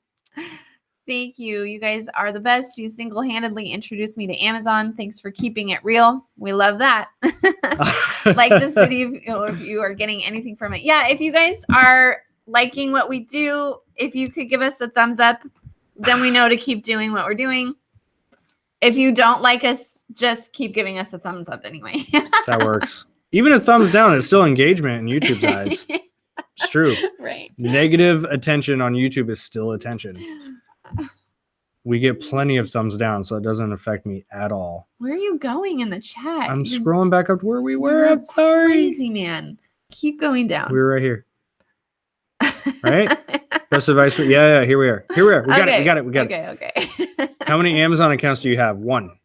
Thank you. You guys are the best. You single-handedly introduced me to Amazon. Thanks for keeping it real. We love that. Like this video if you are getting anything from it. Yeah, if you guys are liking what we do, if you could give us a thumbs up, then we know to keep doing what we're doing. If you don't like us, just keep giving us a thumbs up anyway. That works. Even a thumbs down is still engagement in YouTube's eyes. It's true. Right. Negative attention on YouTube is still attention. We get plenty of thumbs down, so it doesn't affect me at all. Where are you going in the chat? I'm scrolling back up to where we were. I'm sorry. Crazy, man. Keep going down. We were right here. Right? Best advice. Yeah, here we are. We got it. Okay. How many Amazon accounts do you have? One.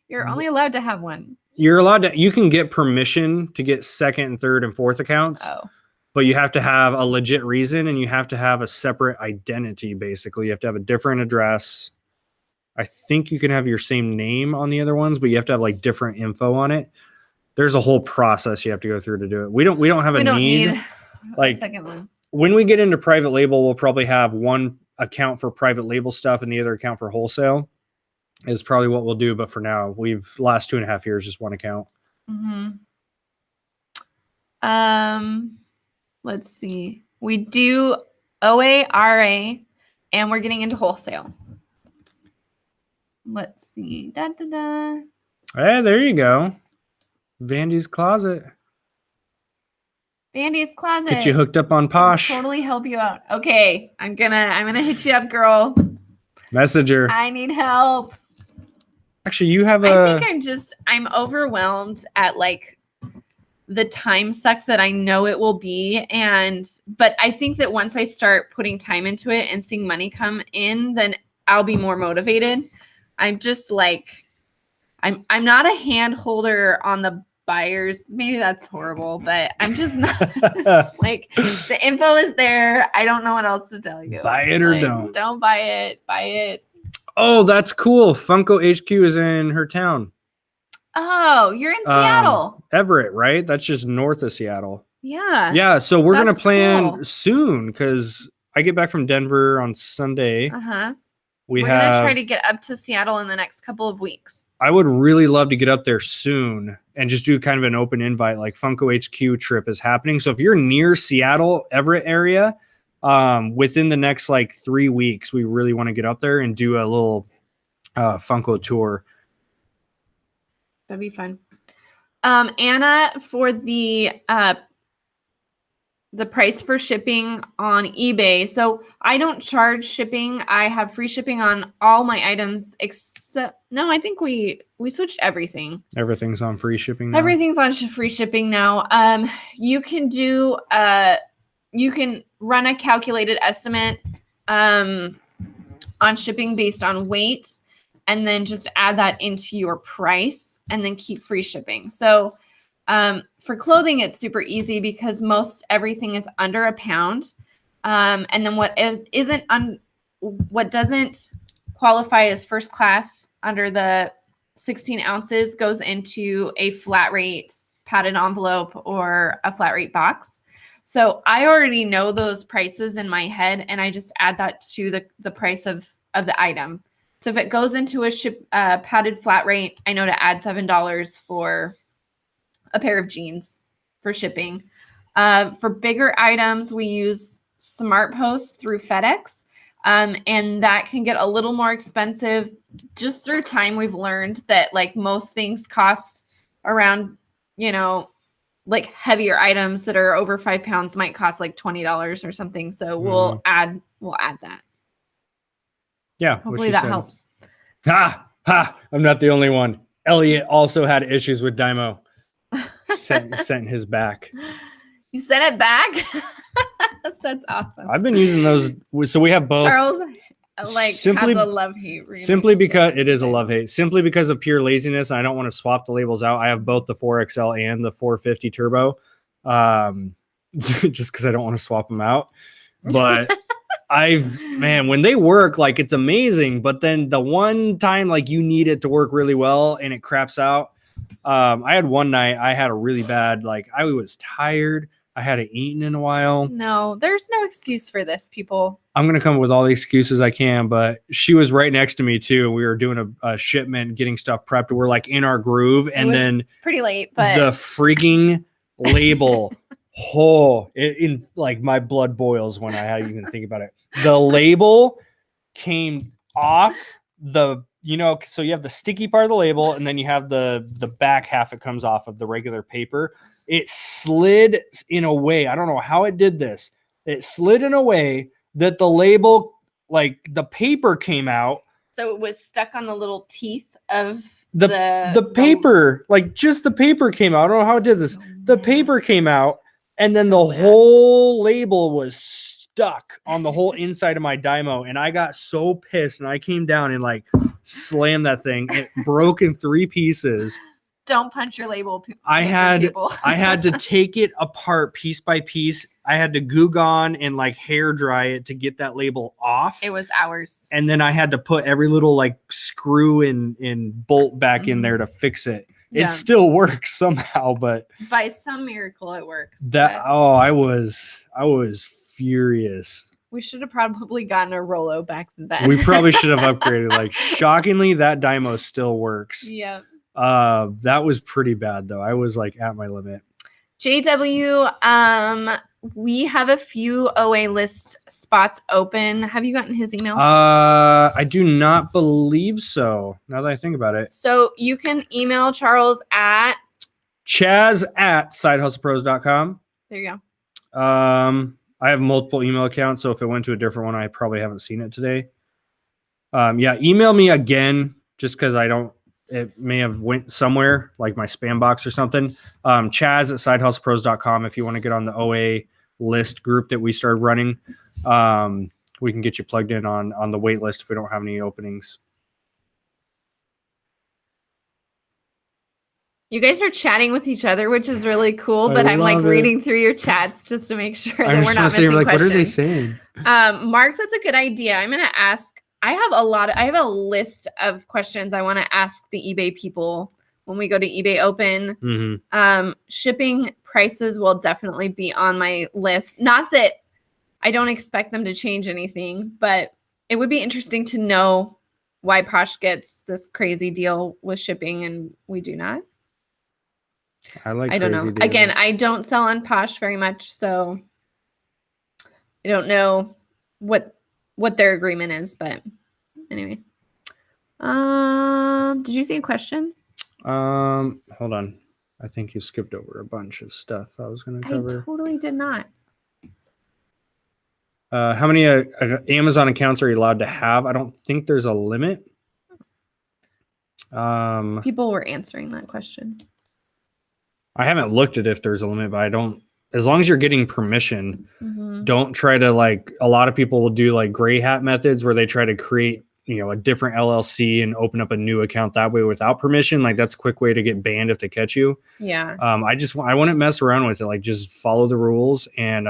You're only allowed to have one. You can get permission to get second and third and fourth accounts. Oh. But you have to have a legit reason, and you have to have a separate identity, basically. You have to have a different address. I think you can have your same name on the other ones, but you have to have like different info on it. There's a whole process you have to go through to do it. We don't have a need. Like, second one. When we get into private label, we'll probably have one account for private label stuff and the other account for wholesale is probably what we'll do. But for now, last 2.5 years, just one account. Mm-hmm. Let's see. We do OA, RA, and we're getting into wholesale. Let's see. Hey, there you go. Vandy's Closet. Vandy's Closet. Get you hooked up on Posh. I'll totally help you out. Okay, I'm gonna hit you up, girl. Messenger. I need help. Actually, you have I think I'm overwhelmed at like the time suck that I know it will be. But I think that once I start putting time into it and seeing money come in, then I'll be more motivated. I'm just like, I'm not a hand holder on the buyers. Maybe that's horrible, but I'm just not like the info is there. I don't know what else to tell you. Buy it or don't. Don't buy it. Buy it. Oh, that's cool. Funko HQ is in her town. Oh, you're in Seattle. Everett, right? That's just north of Seattle. Yeah. Yeah. So we're going to plan cool. soon because I get back from Denver on Sunday. Uh-huh. We're going to try to get up to Seattle in the next couple of weeks. I would really love to get up there soon and just do kind of an open invite. Like Funko HQ trip is happening. So if you're near Seattle, Everett area, within the next like 3 weeks, we really want to get up there and do a little Funko tour. That'd be fun. Anna, for the price for shipping on eBay. So I don't charge shipping. I have free shipping on all my items except, no, I think we switched everything. Everything's on free shipping now. Everything's on free shipping now. You can you can run a calculated estimate on shipping based on weight, and then just add that into your price and then keep free shipping. So for clothing, it's super easy because most everything is under a pound. And then what doesn't qualify as first class under the 16 ounces goes into a flat rate padded envelope or a flat rate box. So I already know those prices in my head, and I just add that to the price of the item. So if it goes into a padded flat rate, I know to add $7 for a pair of jeans for shipping. For bigger items, we use Smart Post through FedEx, and that can get a little more expensive. Just through time, we've learned that like most things cost around, like heavier items that are over 5 pounds might cost like $20 or something. So we'll add that. Yeah. Hopefully that helps. I'm not the only one. Elliot also had issues with Dymo. Sent his back. You sent it back? That's awesome. I've been using those. So we have both. Charles, like simply, has a love-hate simply because it is a relationship. love-hate. Simply because of pure laziness. I don't want to swap the labels out. I have both the 4XL and the 450 Turbo. Just because I don't want to swap them out. But man, when they work, like it's amazing. But then the one time like you need it to work really well and it craps out. I had one night I had a really bad, like I was tired. I hadn't eaten in a while. No, there's no excuse for this, people. I'm going to come up with all the excuses I can, but she was right next to me too. We were doing a shipment, getting stuff prepped. We're like in our groove. And then pretty late, but the freaking label, in like my blood boils when I even think about it. The label came off so you have the sticky part of the label and then you have the back half that comes off of the regular paper. It slid in a way. I don't know how it did this. It slid in a way that the label, like the paper came out. So it was stuck on the little teeth of the paper, like just the paper came out. I don't know how it did this. The paper came out and then the whole label was stuck on the whole inside of my dymo. And I got so pissed and I came down and like slammed that thing. It broke in 3 pieces. Don't punch your label. I had to take it apart piece by piece. I had to Goo Gone and like hair dry it to get that label off. It was hours. And then I had to put every little like screw and bolt back in there to fix it. It still works somehow, but by some miracle it works. I was furious. We should have probably gotten a Rollo back then. We probably should have upgraded. Like shockingly, that dymo still works. Yeah. That was pretty bad though. I was like at my limit. JW, we have a few OA list spots open. Have you gotten his email? I do not believe so. Now that I think about it. So you can email Charles at Chaz@sidehustlepros.com. There you go. I have multiple email accounts, so if it went to a different one, I probably haven't seen it today. Email me again, just because it may have went somewhere, like my spam box or something. Chaz@sidehustlepros.com if you want to get on the OA list group that we started running. We can get you plugged in on the wait list if we don't have any openings. You guys are chatting with each other, which is really cool, but I'm like reading through your chats just to make sure that we're not missing questions. What are they saying? Mark, that's a good idea. I'm going to ask. I have a list of questions I want to ask the eBay people when we go to eBay Open. Mm-hmm. Shipping prices will definitely be on my list. Not that I don't expect them to change anything, but it would be interesting to know why Posh gets this crazy deal with shipping and we do not. I don't know. Deals. Again, I don't sell on Posh very much, so I don't know what their agreement is, but anyway. Did you see a question? Hold on. I think you skipped over a bunch of stuff I was going to cover. I totally did not. How many Amazon accounts are you allowed to have? I don't think there's a limit. People were answering that question. I haven't looked at if there's a limit, but as long as you're getting permission, don't try to like, a lot of people will do like gray hat methods where they try to create, a different LLC and open up a new account that way without permission. Like that's a quick way to get banned if they catch you. Yeah. I wouldn't mess around with it. Like just follow the rules and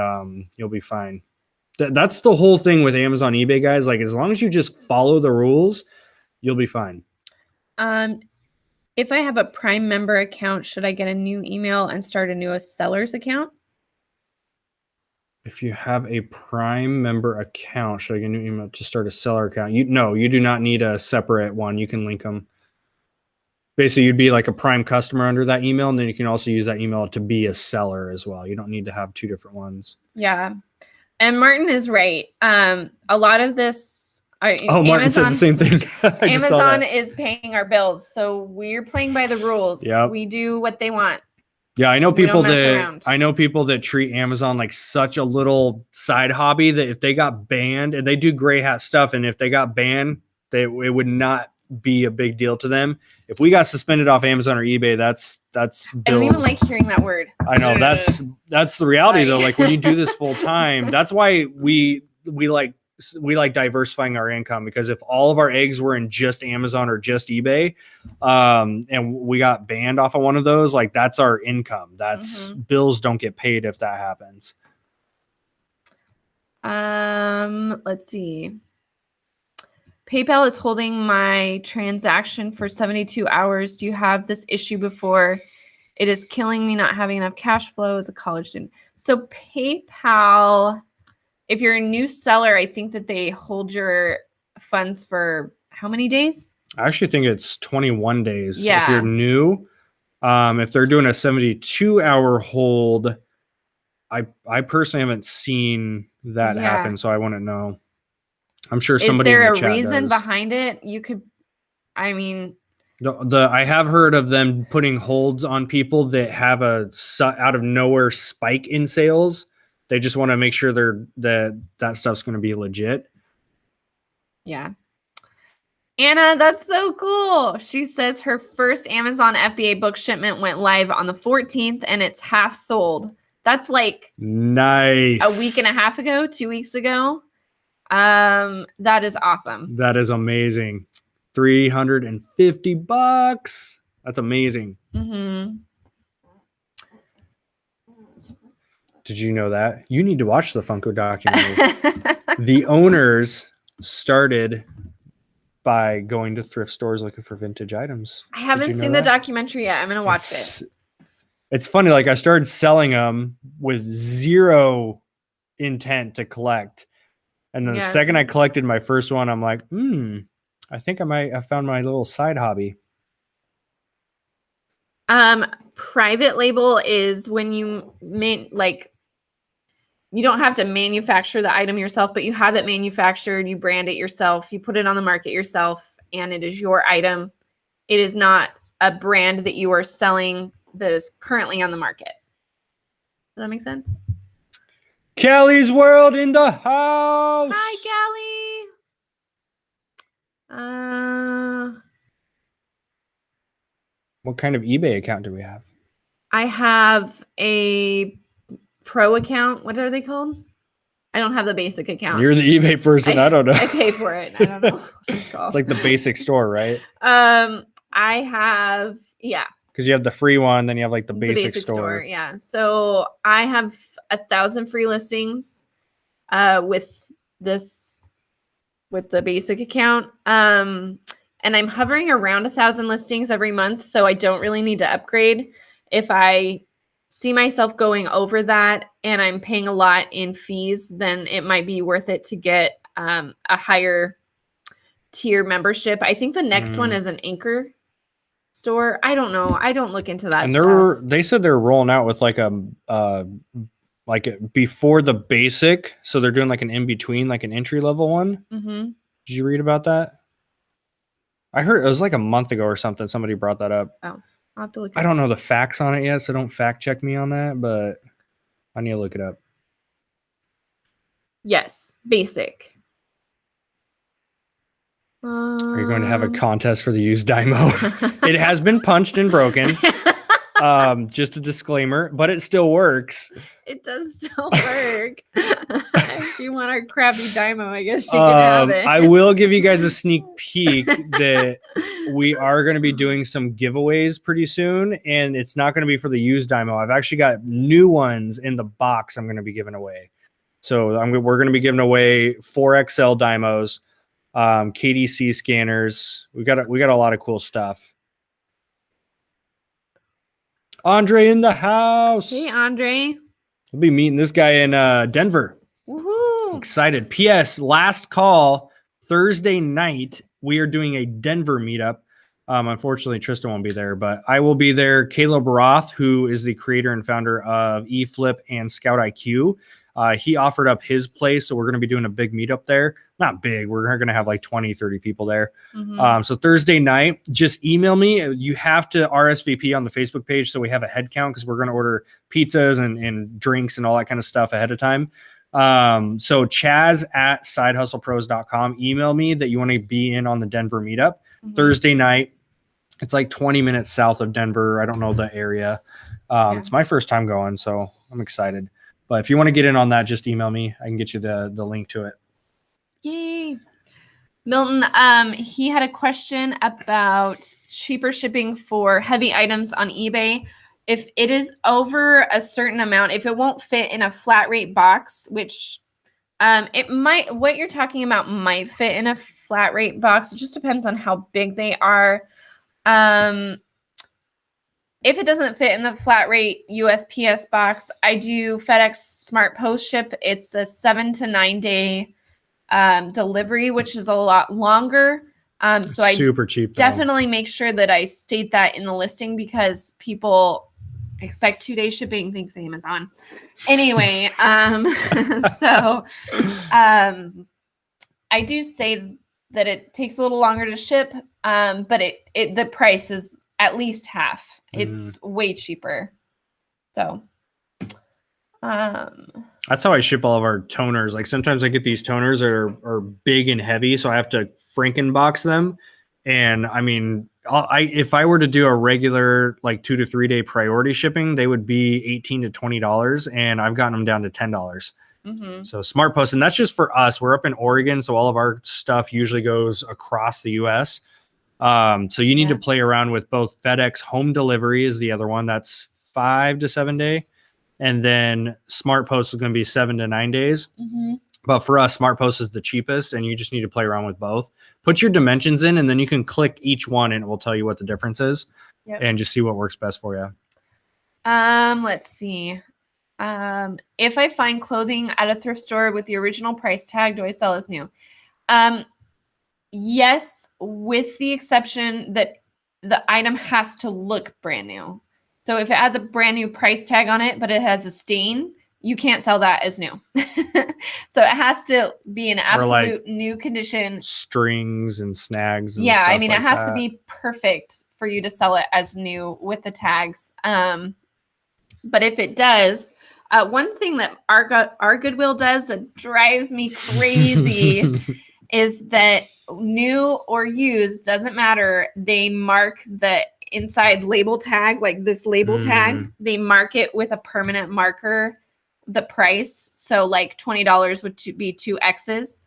you'll be fine. That's the whole thing with Amazon, eBay guys. Like as long as you just follow the rules, you'll be fine. If I have a Prime member account, should I get a new email and start a new seller's account? If you have a Prime member account, should I get a new email to start a seller account? No, you do not need a separate one. You can link them. Basically, you'd be like a Prime customer under that email, and then you can also use that email to be a seller as well. You don't need to have 2 different ones. Yeah. And Martin is right. A lot of this... Martin said the same thing. Amazon is paying our bills, so we're playing by the rules. Yep. We do what they want. Yeah, I know people that treat Amazon like such a little side hobby that if they got banned, and they do gray hat stuff, and if they got banned, it would not be a big deal to them. If we got suspended off Amazon or eBay, that's bills. I don't even like hearing that word. I know that's the reality though. Like when you do this full time, that's why we like diversifying our income, because if all of our eggs were in just Amazon or just eBay, and we got banned off of one of those, like that's our income. That's bills don't get paid if that happens. Let's see. PayPal is holding my transaction for 72 hours. Do you have this issue before? It is killing me not having enough cash flow as a college student. So PayPal, if you're a new seller, I think that they hold your funds for how many days? I actually think it's 21 days. Yeah. If you're new, if they're doing a 72-hour hold, I personally haven't seen that happen, so I wouldn't know. I'm sure somebody in the chat does. Is there a reason behind it? You could, I mean... I have heard of them putting holds on people that have a out of nowhere spike in sales. They just want to make sure that stuff's going to be legit. Yeah. Anna, that's so cool. She says her first Amazon FBA book shipment went live on the 14th and it's half sold. That's like nice. A week and a half ago, 2 weeks ago. That is awesome. That is amazing. $350. That's amazing. Did you know that? You need to watch the Funko documentary. The owners started by going to thrift stores looking for vintage items. I haven't seen the documentary yet. I'm going to watch it. It's funny. Like I started selling them with zero intent to collect. And then the second I collected my first one, I'm like, I think I might have found my little side hobby. Private label is when you you don't have to manufacture the item yourself, but you have it manufactured, you brand it yourself, you put it on the market yourself, and it is your item. It is not a brand that you are selling that is currently on the market. Does that make sense? Kelly's World in the house. Hi, Kelly. What kind of eBay account do we have? I have a pro account. What are they called? I don't have the basic account. You're the eBay person. I don't know. I pay for it. I don't know what it's called. It's like the basic store, right? I have, because you have the free one, then you have like the basic store. Yeah. So I have 1,000 free listings with the basic account. And I'm hovering around 1,000 listings every month, so I don't really need to upgrade. If I see myself going over that and I'm paying a lot in fees, then it might be worth it to get a higher tier membership. I think the next one is an Anchor store. I don't know. I don't look into that. And they said they're rolling out with like before the basic, so they're doing like an in between, like an entry level one. Did you read about that? I heard it was like a month ago or something. Somebody brought that up. Oh, I'll have to look. I don't know the facts on it yet, so don't fact check me on that. But I need to look it up. Yes, basic. Are you going to have a contest for the used Dymo? It has been punched and broken. Just a disclaimer, but it still works. It does still work. If you want our crappy Dymo, I guess you can have it. I will give you guys a sneak peek that we are going to be doing some giveaways pretty soon, and it's not going to be for the used Dymo. I've actually got new ones in the box I'm going to be giving away. So we're going to be giving away 4XL Dymos, KDC scanners. We got a lot of cool stuff. Andre in the house. Hey, Andre. We'll be meeting this guy in Denver. Woohoo! Excited. P.S. Last call Thursday night. We are doing a Denver meetup. Unfortunately, Trista won't be there, but I will be there. Caleb Roth, who is the creator and founder of eFlip and Scout IQ, he offered up his place, so we're going to be doing a big meetup there. Not big. We're going to have like 20, 30 people there. So Thursday night, just email me. You have to RSVP on the Facebook page so we have a head count, because we're going to order pizzas and drinks and all that kind of stuff ahead of time. So Chaz@sidehustlepros.com. Email me that you want to be in on the Denver meetup Thursday night. It's like 20 minutes south of Denver. I don't know the area. It's my first time going, so I'm excited. But if you want to get in on that, just email me. I can get you the link to it. Yay. Milton, he had a question about cheaper shipping for heavy items on eBay. If it is over a certain amount, if it won't fit in a flat rate box, which it might, what you're talking about might fit in a flat rate box. It just depends on how big they are. If it doesn't fit in the flat rate USPS box, I do FedEx Smart Post Ship. It's a 7 to 9 day delivery, which is a lot longer. So super cheap. Definitely make sure that I state that in the listing because people expect 2 day shipping, thanks Amazon. Anyway, so I do say that it takes a little longer to ship, but the price is at least half. It's way cheaper. So that's how I ship all of our toners. Like sometimes I get these toners that are big and heavy, so I have to Frankenbox them. And I mean, if I were to do a regular like 2 to 3 day priority shipping, they would be $18 to $20, and I've gotten them down to $10. So Smart Post, and that's just for us. We're up in Oregon, so all of our stuff usually goes across the U.S. So you need to play around with both FedEx home delivery is the other one. That's 5 to 7 day. And then Smart Post is going to be 7 to 9 days. But for us, Smart Post is the cheapest, and you just need to play around with both. Put your dimensions in, and then you can click each one, and it will tell you what the difference is, and just see what works best for you. Let's see. If I find clothing at a thrift store with the original price tag, do I sell as new? Yes, with the exception that the item has to look brand new. So if it has a brand new price tag on it, but it has a stain, you can't sell that as new. So it has to be an absolute new condition. Strings and snags. And yeah, stuff I mean, like it has that. to be perfect for you to sell it as new with the tags. But if it does, one thing that our Goodwill does that drives me crazy is that new or used, doesn't matter. They mark the inside label tag, like this label tag, they mark it with a permanent marker, the price. So like $20 would be 2 X's.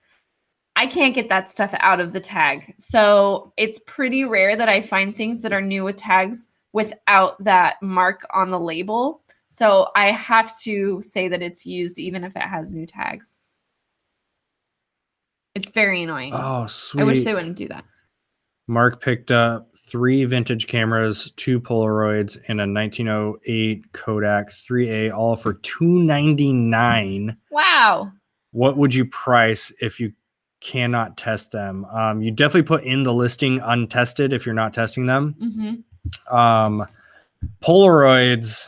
I can't get that stuff out of the tag. So it's pretty rare that I find things that are new with tags without that mark on the label. So I have to say that it's used even if it has new tags. It's very annoying. Oh, sweet. I wish they wouldn't do that. Mark picked up 3 vintage cameras, 2 Polaroids, and a 1908 Kodak 3A, all for $299. Wow. What would you price if you cannot test them? You definitely put in the listing untested if you're not testing them. Polaroids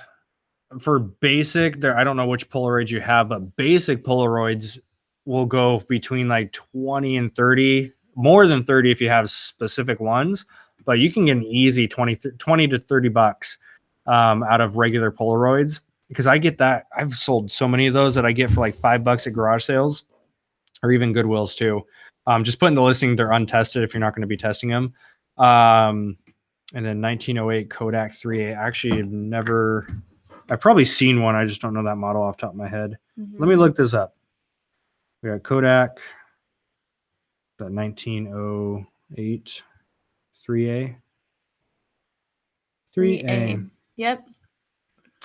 for basic, I don't know which Polaroids you have, but basic Polaroids will go between like 20 and 30, more than 30 if you have specific ones, but you can get an easy 20 to 30 bucks out of regular Polaroids, because I get that. I've sold so many of those that I get for like $5 at garage sales or even Goodwills too. Just put in the listing they're untested if you're not going to be testing them. And then 1908 Kodak 3A. Actually, I've probably seen one. I just don't know that model off the top of my head. Let me look this up. We got Kodak, the 1908 3A. 3A. Yep.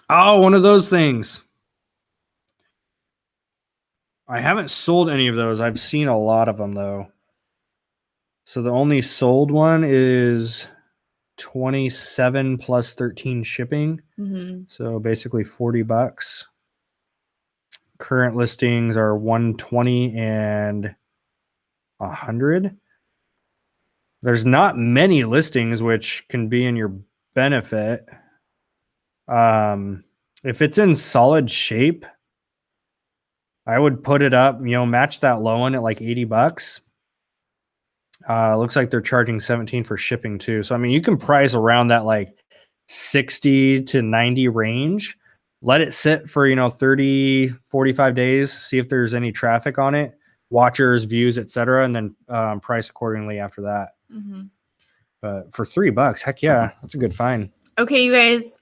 Oh, one of those things. I haven't sold any of those. I've seen a lot of them, though. So the only sold one is 27 plus 13 shipping. So basically $40. Current listings are 120 and 100. There's not many listings, which can be in your benefit. If it's in solid shape, I would put it up, match that low one at like $80. Looks like they're charging 17 for shipping too. So, I mean, you can price around that like 60 to 90 range. Let it sit for, 30, 45 days. See if there's any traffic on it, watchers, views, etc., and then price accordingly after that. But for $3, heck yeah, that's a good find. Okay, you guys,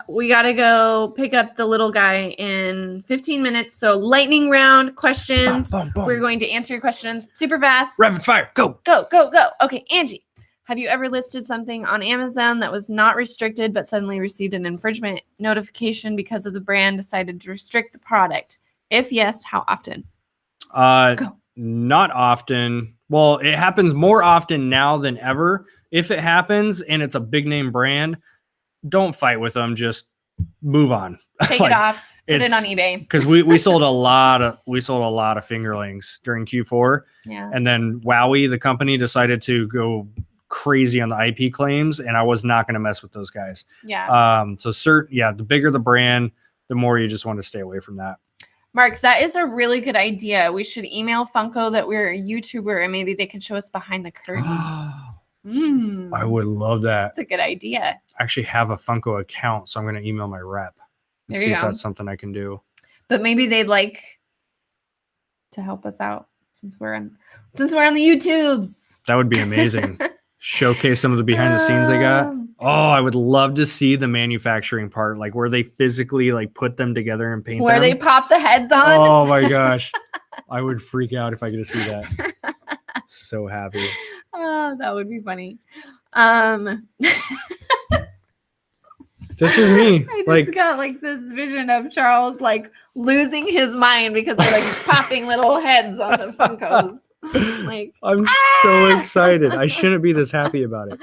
We got to go pick up the little guy in 15 minutes. So lightning round questions. Boom, boom, boom. We're going to answer your questions super fast. Rapid fire. Go. Go, go, go. Okay, Angie, have you ever listed something on Amazon that was not restricted but suddenly received an infringement notification because of the brand decided to restrict the product? If yes, how often? Go. Not often. Well, it happens more often now than ever. If it happens and it's a big name brand, don't fight with them. Just move on. Take it off. Put it on eBay. Because we sold a lot of fingerlings during Q4. Yeah. And then Wowie, the company, decided to go crazy on the IP claims, and I was not going to mess with those guys. Yeah. The bigger the brand, the more you just want to stay away from that. Mark, that is a really good idea. We should email Funko that we're a YouTuber and maybe they can show us behind the curtain. I would love that. That's a good idea. I actually have a Funko account, so I'm going to email my rep and see if that's something I can do. But maybe they'd like to help us out since we're on the YouTubes. That would be amazing. Showcase some of the behind the scenes they got. Oh, I would love to see the manufacturing part, like where they physically like put them together and paint where them. They pop the heads on. Oh my gosh. I would freak out if I could see that. So happy. Oh, that would be funny. This is me. I just got like this vision of Charles like losing his mind because they're like popping little heads on the Funkos. Like I'm so excited. I shouldn't be this happy about it.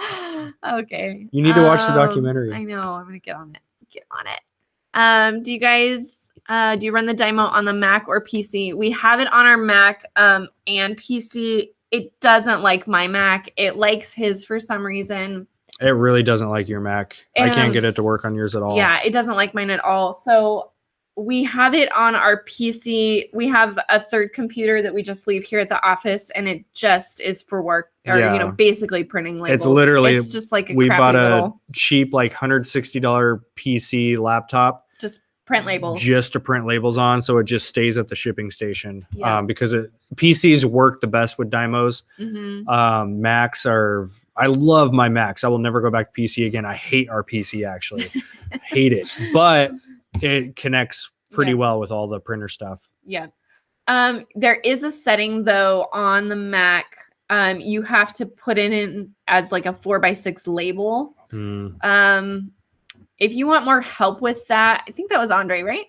Okay. You need to watch the documentary. I know. I'm gonna get on it. Do you guys do you run the demo on the Mac or PC? We have it on our Mac and PC. It doesn't like my Mac. It likes his for some reason. It really doesn't like your Mac. I can't get it to work on yours at all. Yeah, it doesn't like mine at all. So we have it on our PC. We have a third computer that we just leave here at the office, and it just is for work or basically printing labels. It's literally just like we bought a cheap like $160 PC laptop. Just print labels. Just to print labels on, so it just stays at the shipping station. Because PCs work the best with dymos. Macs are. I love my Macs. I will never go back to PC again. I hate our PC actually. Hate it. But it connects pretty well with all the printer stuff. Yeah. There is a setting though on the Mac. You have to put it in as like a 4x6 label. If you want more help with that, I think that was Andre, right?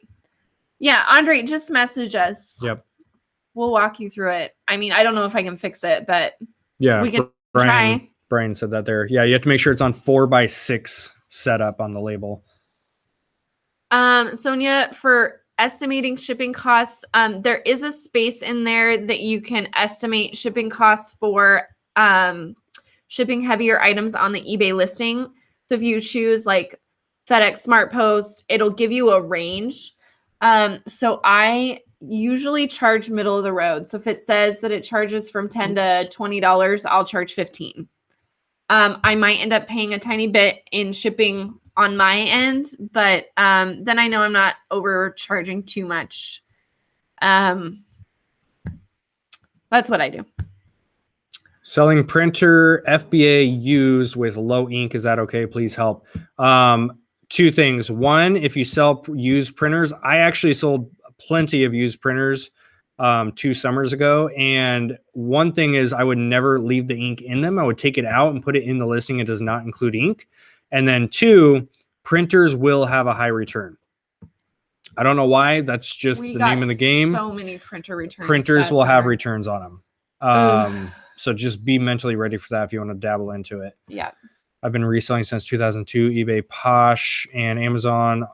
Yeah, Andre, just message us. Yep. We'll walk you through it. I mean, I don't know if I can fix it, but yeah, we can try. Brian said that there. Yeah, you have to make sure it's on 4x6 setup on the label. Sonia, for estimating shipping costs, there is a space in there that you can estimate shipping costs for shipping heavier items on the eBay listing. So if you choose like FedEx Smart Post, it'll give you a range. So I usually charge middle of the road. So if it says that it charges from $10 to $20, I'll charge $15. I might end up paying a tiny bit in shipping on my end, but then I know I'm not overcharging too much. That's what I do. Selling printer FBA used with low ink. Is that okay? Please help. Two things. One, if you sell used printers, I actually sold plenty of used printers 2 summers ago. And one thing is I would never leave the ink in them. I would take it out and put it in the listing. It does not include ink. And then 2, printers will have a high return. I don't know why. That's just the name of the game. So many printer returns. Printers will have returns on them. So just be mentally ready for that if you want to dabble into it. Yeah. I've been reselling since 2002. eBay, Posh, and Amazon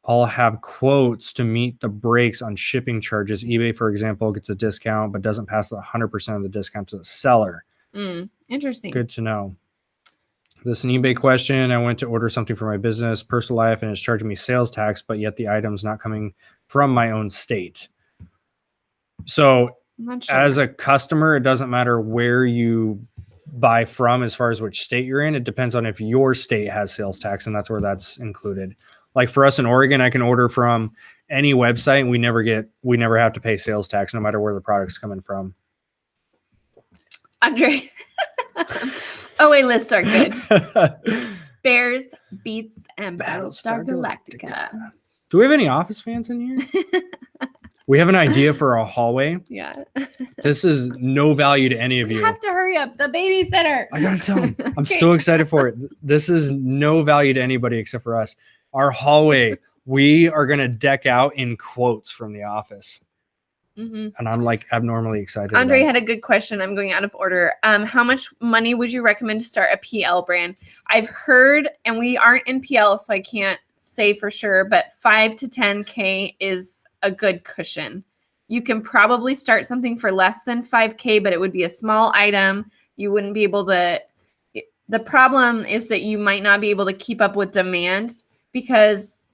all have quotes to meet the breaks on shipping charges. eBay, for example, gets a discount, but doesn't pass the 100% of the discount to the seller. Interesting. Good to know. This is an eBay question. I went to order something for my business, personal life, and it's charging me sales tax, but yet the item's not coming from my own state. So as a customer, it doesn't matter where you buy from as far as which state you're in. It depends on if your state has sales tax, and that's where that's included. Like for us in Oregon, I can order from any website and we never have to pay sales tax no matter where the product's coming from. Andre. OA lists are good. Bears, Beats, and Battlestar Galactica. Do we have any Office fans in here? We have an idea for a hallway. Yeah. This is no value to any of you. You have to hurry up. The babysitter. I gotta tell them. I'm so excited for it. This is no value to anybody except for us. Our hallway, we are going to deck out in quotes from The Office. And I'm like abnormally excited. Andre had a good question. I'm going out of order. How much money would you recommend to start a PL brand? I've heard, and we aren't in PL, so I can't say for sure, but 5 to 10K is a good cushion. You can probably start something for less than 5K, but it would be a small item. You wouldn't be able to. The problem is that you might not be able to keep up with demand because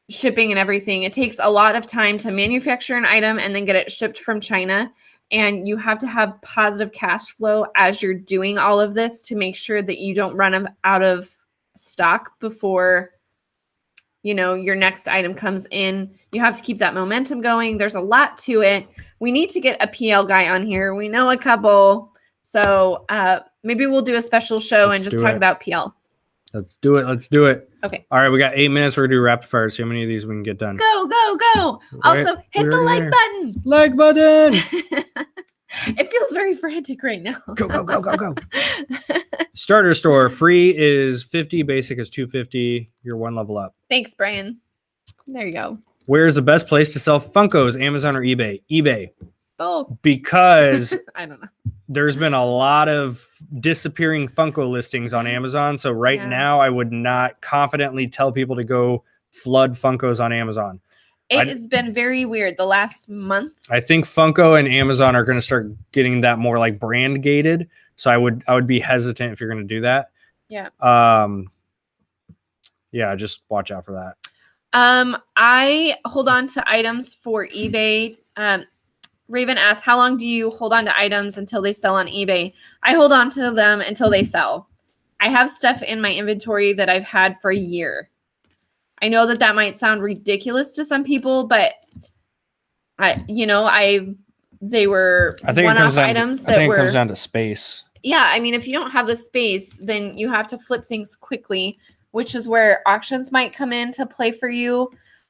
shipping and everything, it takes a lot of time to manufacture an item and then get it shipped from China. And you have to have positive cash flow as you're doing all of this to make sure that you don't run out of stock before, you know, your next item comes in. You have to keep that momentum going. There's a lot to it. We need to get a PL guy on here. We know a couple. So maybe we'll do a special show and just talk about PL. Let's do it. Let's do it. Okay. All right. We got 8 minutes. We're going to do rapid fire. See how many of these we can get done. Go, go, go. Also, hit the like button. Like button. It feels very frantic right now. Go, go, go, go, go. Starter store. Free is 50. Basic is 250. You're one level up. Thanks, Brian. There you go. Where's the best place to sell Funkos? Amazon or eBay? eBay. Both. Because I don't know. There's been a lot of disappearing Funko listings on Amazon. So now I would not confidently tell people to go flood Funkos on Amazon. It has been very weird the last month. I think Funko and Amazon are going to start getting that more like brand gated. So I would be hesitant if you're going to do that. Yeah. Yeah, just watch out for that. I hold on to items for eBay. Raven asked, how long do you hold on to items until they sell on eBay? I hold on to them until they sell. I have stuff in my inventory that I've had for a year. I know that might sound ridiculous to some people, but they were one-off items that were. I think it comes down to space. Yeah, I mean, if you don't have the space, then you have to flip things quickly, which is where auctions might come into play for you.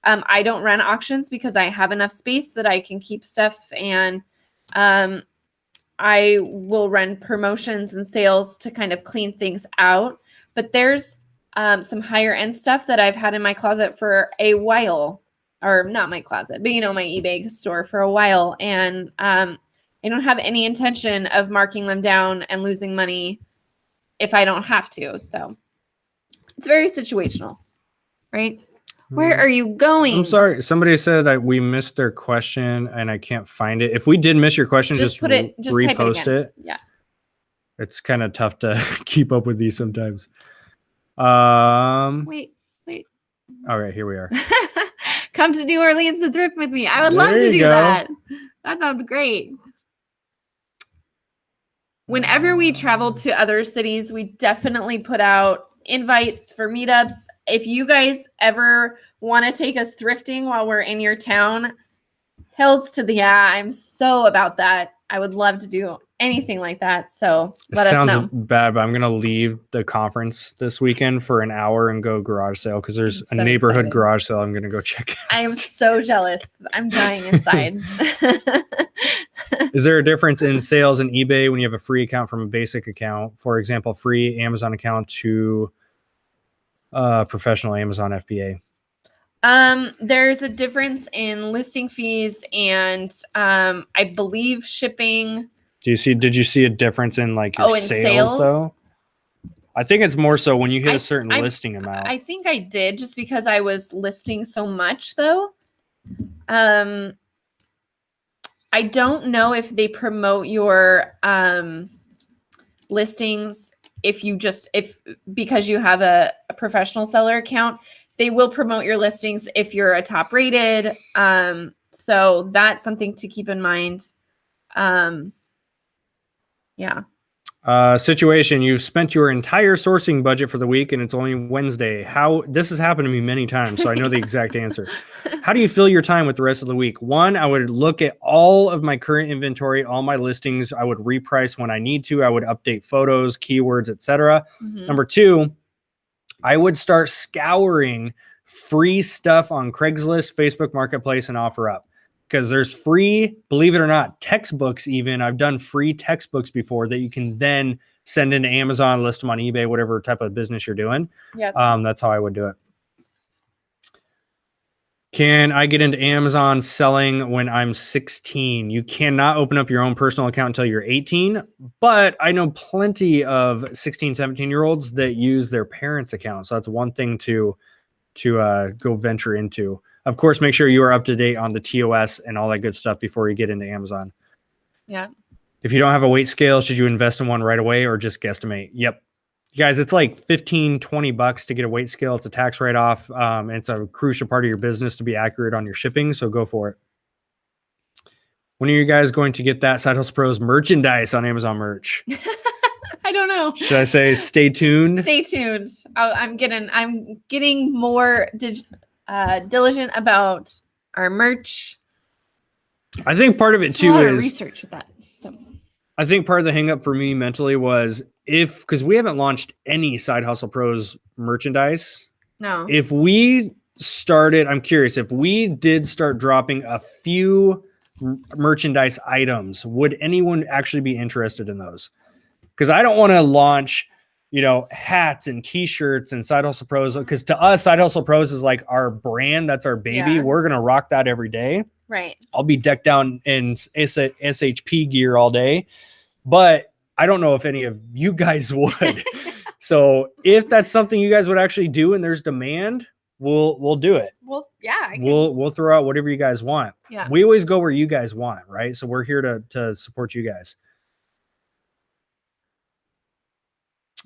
I don't run auctions because I have enough space that I can keep stuff, and I will run promotions and sales to kind of clean things out. But there's some higher end stuff that I've had in my closet for a while, or not my closet, but my eBay store for a while. And I don't have any intention of marking them down and losing money if I don't have to. So it's very situational, right? Where are you going? I'm sorry. Somebody said that we missed their question and I can't find it. If we did miss your question, just repost it. Yeah. It's kind of tough to keep up with these sometimes. Wait. All right, here we are. Come to New Orleans and thrift with me. I would love to do that. That sounds great. Whenever we travel to other cities, we definitely put out invites for meetups. If you guys ever want to take us thrifting while we're in your town, hills to the yeah, I'm so about that. I would love to do anything like that. So let us know. Sounds bad, but I'm going to leave the conference this weekend for an hour and go garage sale because there's a neighborhood garage sale I'm going to go check out. I am so jealous. I'm dying inside. Is there a difference in sales in eBay when you have a free account from a basic account? For example, free Amazon account to professional Amazon FBA? There's a difference in listing fees and I believe shipping. Did you see a difference in like your sales though? I think it's more so when you hit a certain listing amount. I think I did just because I was listing so much though. I don't know if they promote your listings because you have a professional seller account. They will promote your listings if you're a top rated. So that's something to keep in mind. Yeah. Situation. You've spent your entire sourcing budget for the week and it's only Wednesday. This has happened to me many times, so I know the exact answer. How do you fill your time with the rest of the week? One, I would look at all of my current inventory, all my listings. I would reprice when I need to. I would update photos, keywords, etc. Mm-hmm. Number two, I would start scouring free stuff on Craigslist, Facebook Marketplace, and OfferUp. Because there's free, believe it or not, textbooks even. I've done free textbooks before that you can then send into Amazon, list them on eBay, whatever type of business you're doing. Yep. That's how I would do it. Can I get into Amazon selling when I'm 16? You cannot open up your own personal account until you're 18, but I know plenty of 16, 17-year-olds that use their parents' account. So that's one thing to go venture into. Of course, make sure you are up to date on the TOS and all that good stuff before you get into Amazon. Yeah. If you don't have a weight scale, should you invest in one right away or just guesstimate? Yep. You guys, it's like $15-20 to get a weight scale. It's a tax write-off. It's a crucial part of your business to be accurate on your shipping, so go for it. When are you guys going to get that Side Hustle Pros merchandise on Amazon merch? I don't know. Should I say stay tuned? Stay tuned. I'm getting more diligent about our merch. I think part of it too is research with that. So I think part of the hang up for me mentally was because we haven't launched any Side Hustle Pros merchandise. No. If we started, I'm curious, if we did start dropping a few merchandise items, would anyone actually be interested in those? Because I don't want to launch, hats and t-shirts and Side Hustle Pros. Because to us, Side Hustle Pros is like our brand. That's our baby. Yeah. We're going to rock that every day. Right. I'll be decked down in SHP gear all day. But I don't know if any of you guys would. So if that's something you guys would actually do and there's demand, we'll do it. Well, yeah. We'll throw out whatever you guys want. Yeah. We always go where you guys want, right? So we're here to support you guys.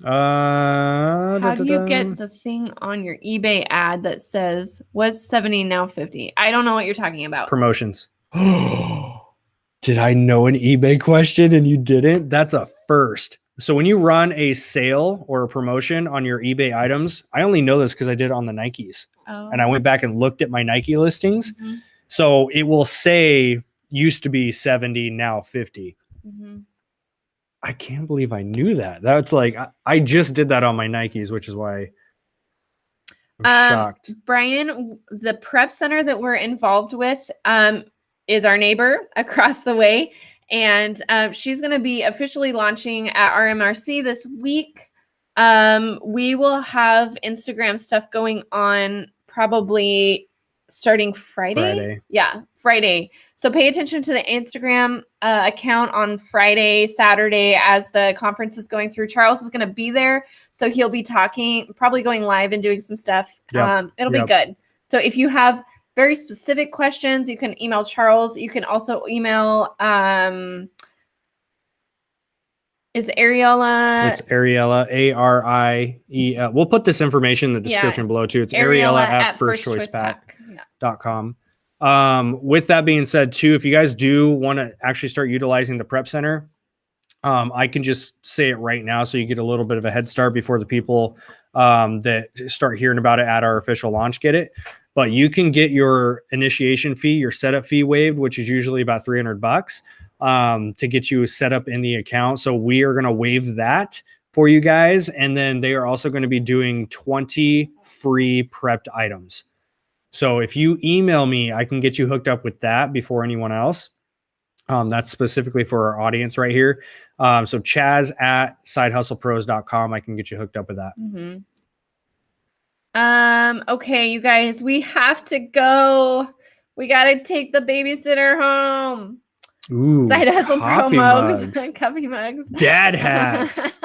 How do you get the thing on your eBay ad that says was 70 now 50? I don't know what you're talking about. Promotions. Did I know an eBay question and you didn't? That's a first. So when you run a sale or a promotion on your eBay items, I only know this because I did it on the Nikes. Oh. And I went back and looked at my Nike listings. Mm-hmm. So it will say used to be 70, now 50. Mm-hmm. I can't believe I knew that. That's like, I just did that on my Nikes, which is why I'm shocked. Brian, the prep center that we're involved with is our neighbor across the way. And she's going to be officially launching at RMRC this week. We will have Instagram stuff going on probably starting Friday. Yeah, Friday. So pay attention to the Instagram account on Friday, Saturday, as the conference is going through. Charles is going to be there. So he'll be talking, probably going live and doing some stuff. Yep. It'll be good. So if you have very specific questions, you can email Charles. You can also email, is Ariella? It's Ariella, A-R-I-E-L. We'll put this information in the description below too. It's Ariella at firstchoicepack.com. With that being said too, if you guys do want to actually start utilizing the prep center, I can just say it right now so you get a little bit of a head start before the people that start hearing about it at our official launch get it. But you can get your initiation fee, your setup fee waived, which is usually about $300 to get you set up in the account. So we are going to waive that for you guys. And then they are also going to be doing 20 free prepped items. So if you email me, I can get you hooked up with that before anyone else. That's specifically for our audience right here. So Chaz at sidehustlepros.com. I can get you hooked up with that. Mm-hmm. Okay, you guys, we have to go. We got to take the babysitter home. Ooh, Side Hustle Pro mugs. Coffee mugs. Dad hats.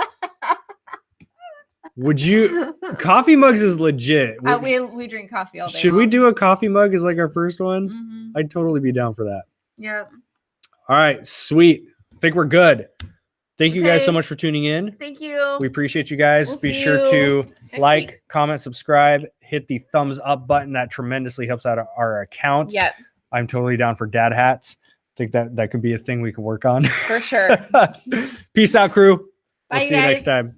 Would you? Coffee mugs is legit. We drink coffee all day. Should we do a coffee mug as like our first one? Mm-hmm. I'd totally be down for that. Yeah. All right, sweet. I think we're good. Thank you guys so much for tuning in. Thank you. We appreciate you guys. Be sure to like, comment, subscribe, hit the thumbs up button. That tremendously helps out our account. Yep. I'm totally down for dad hats. I think that could be a thing we can work on. For sure. Peace out, crew. Bye, we'll see you next time.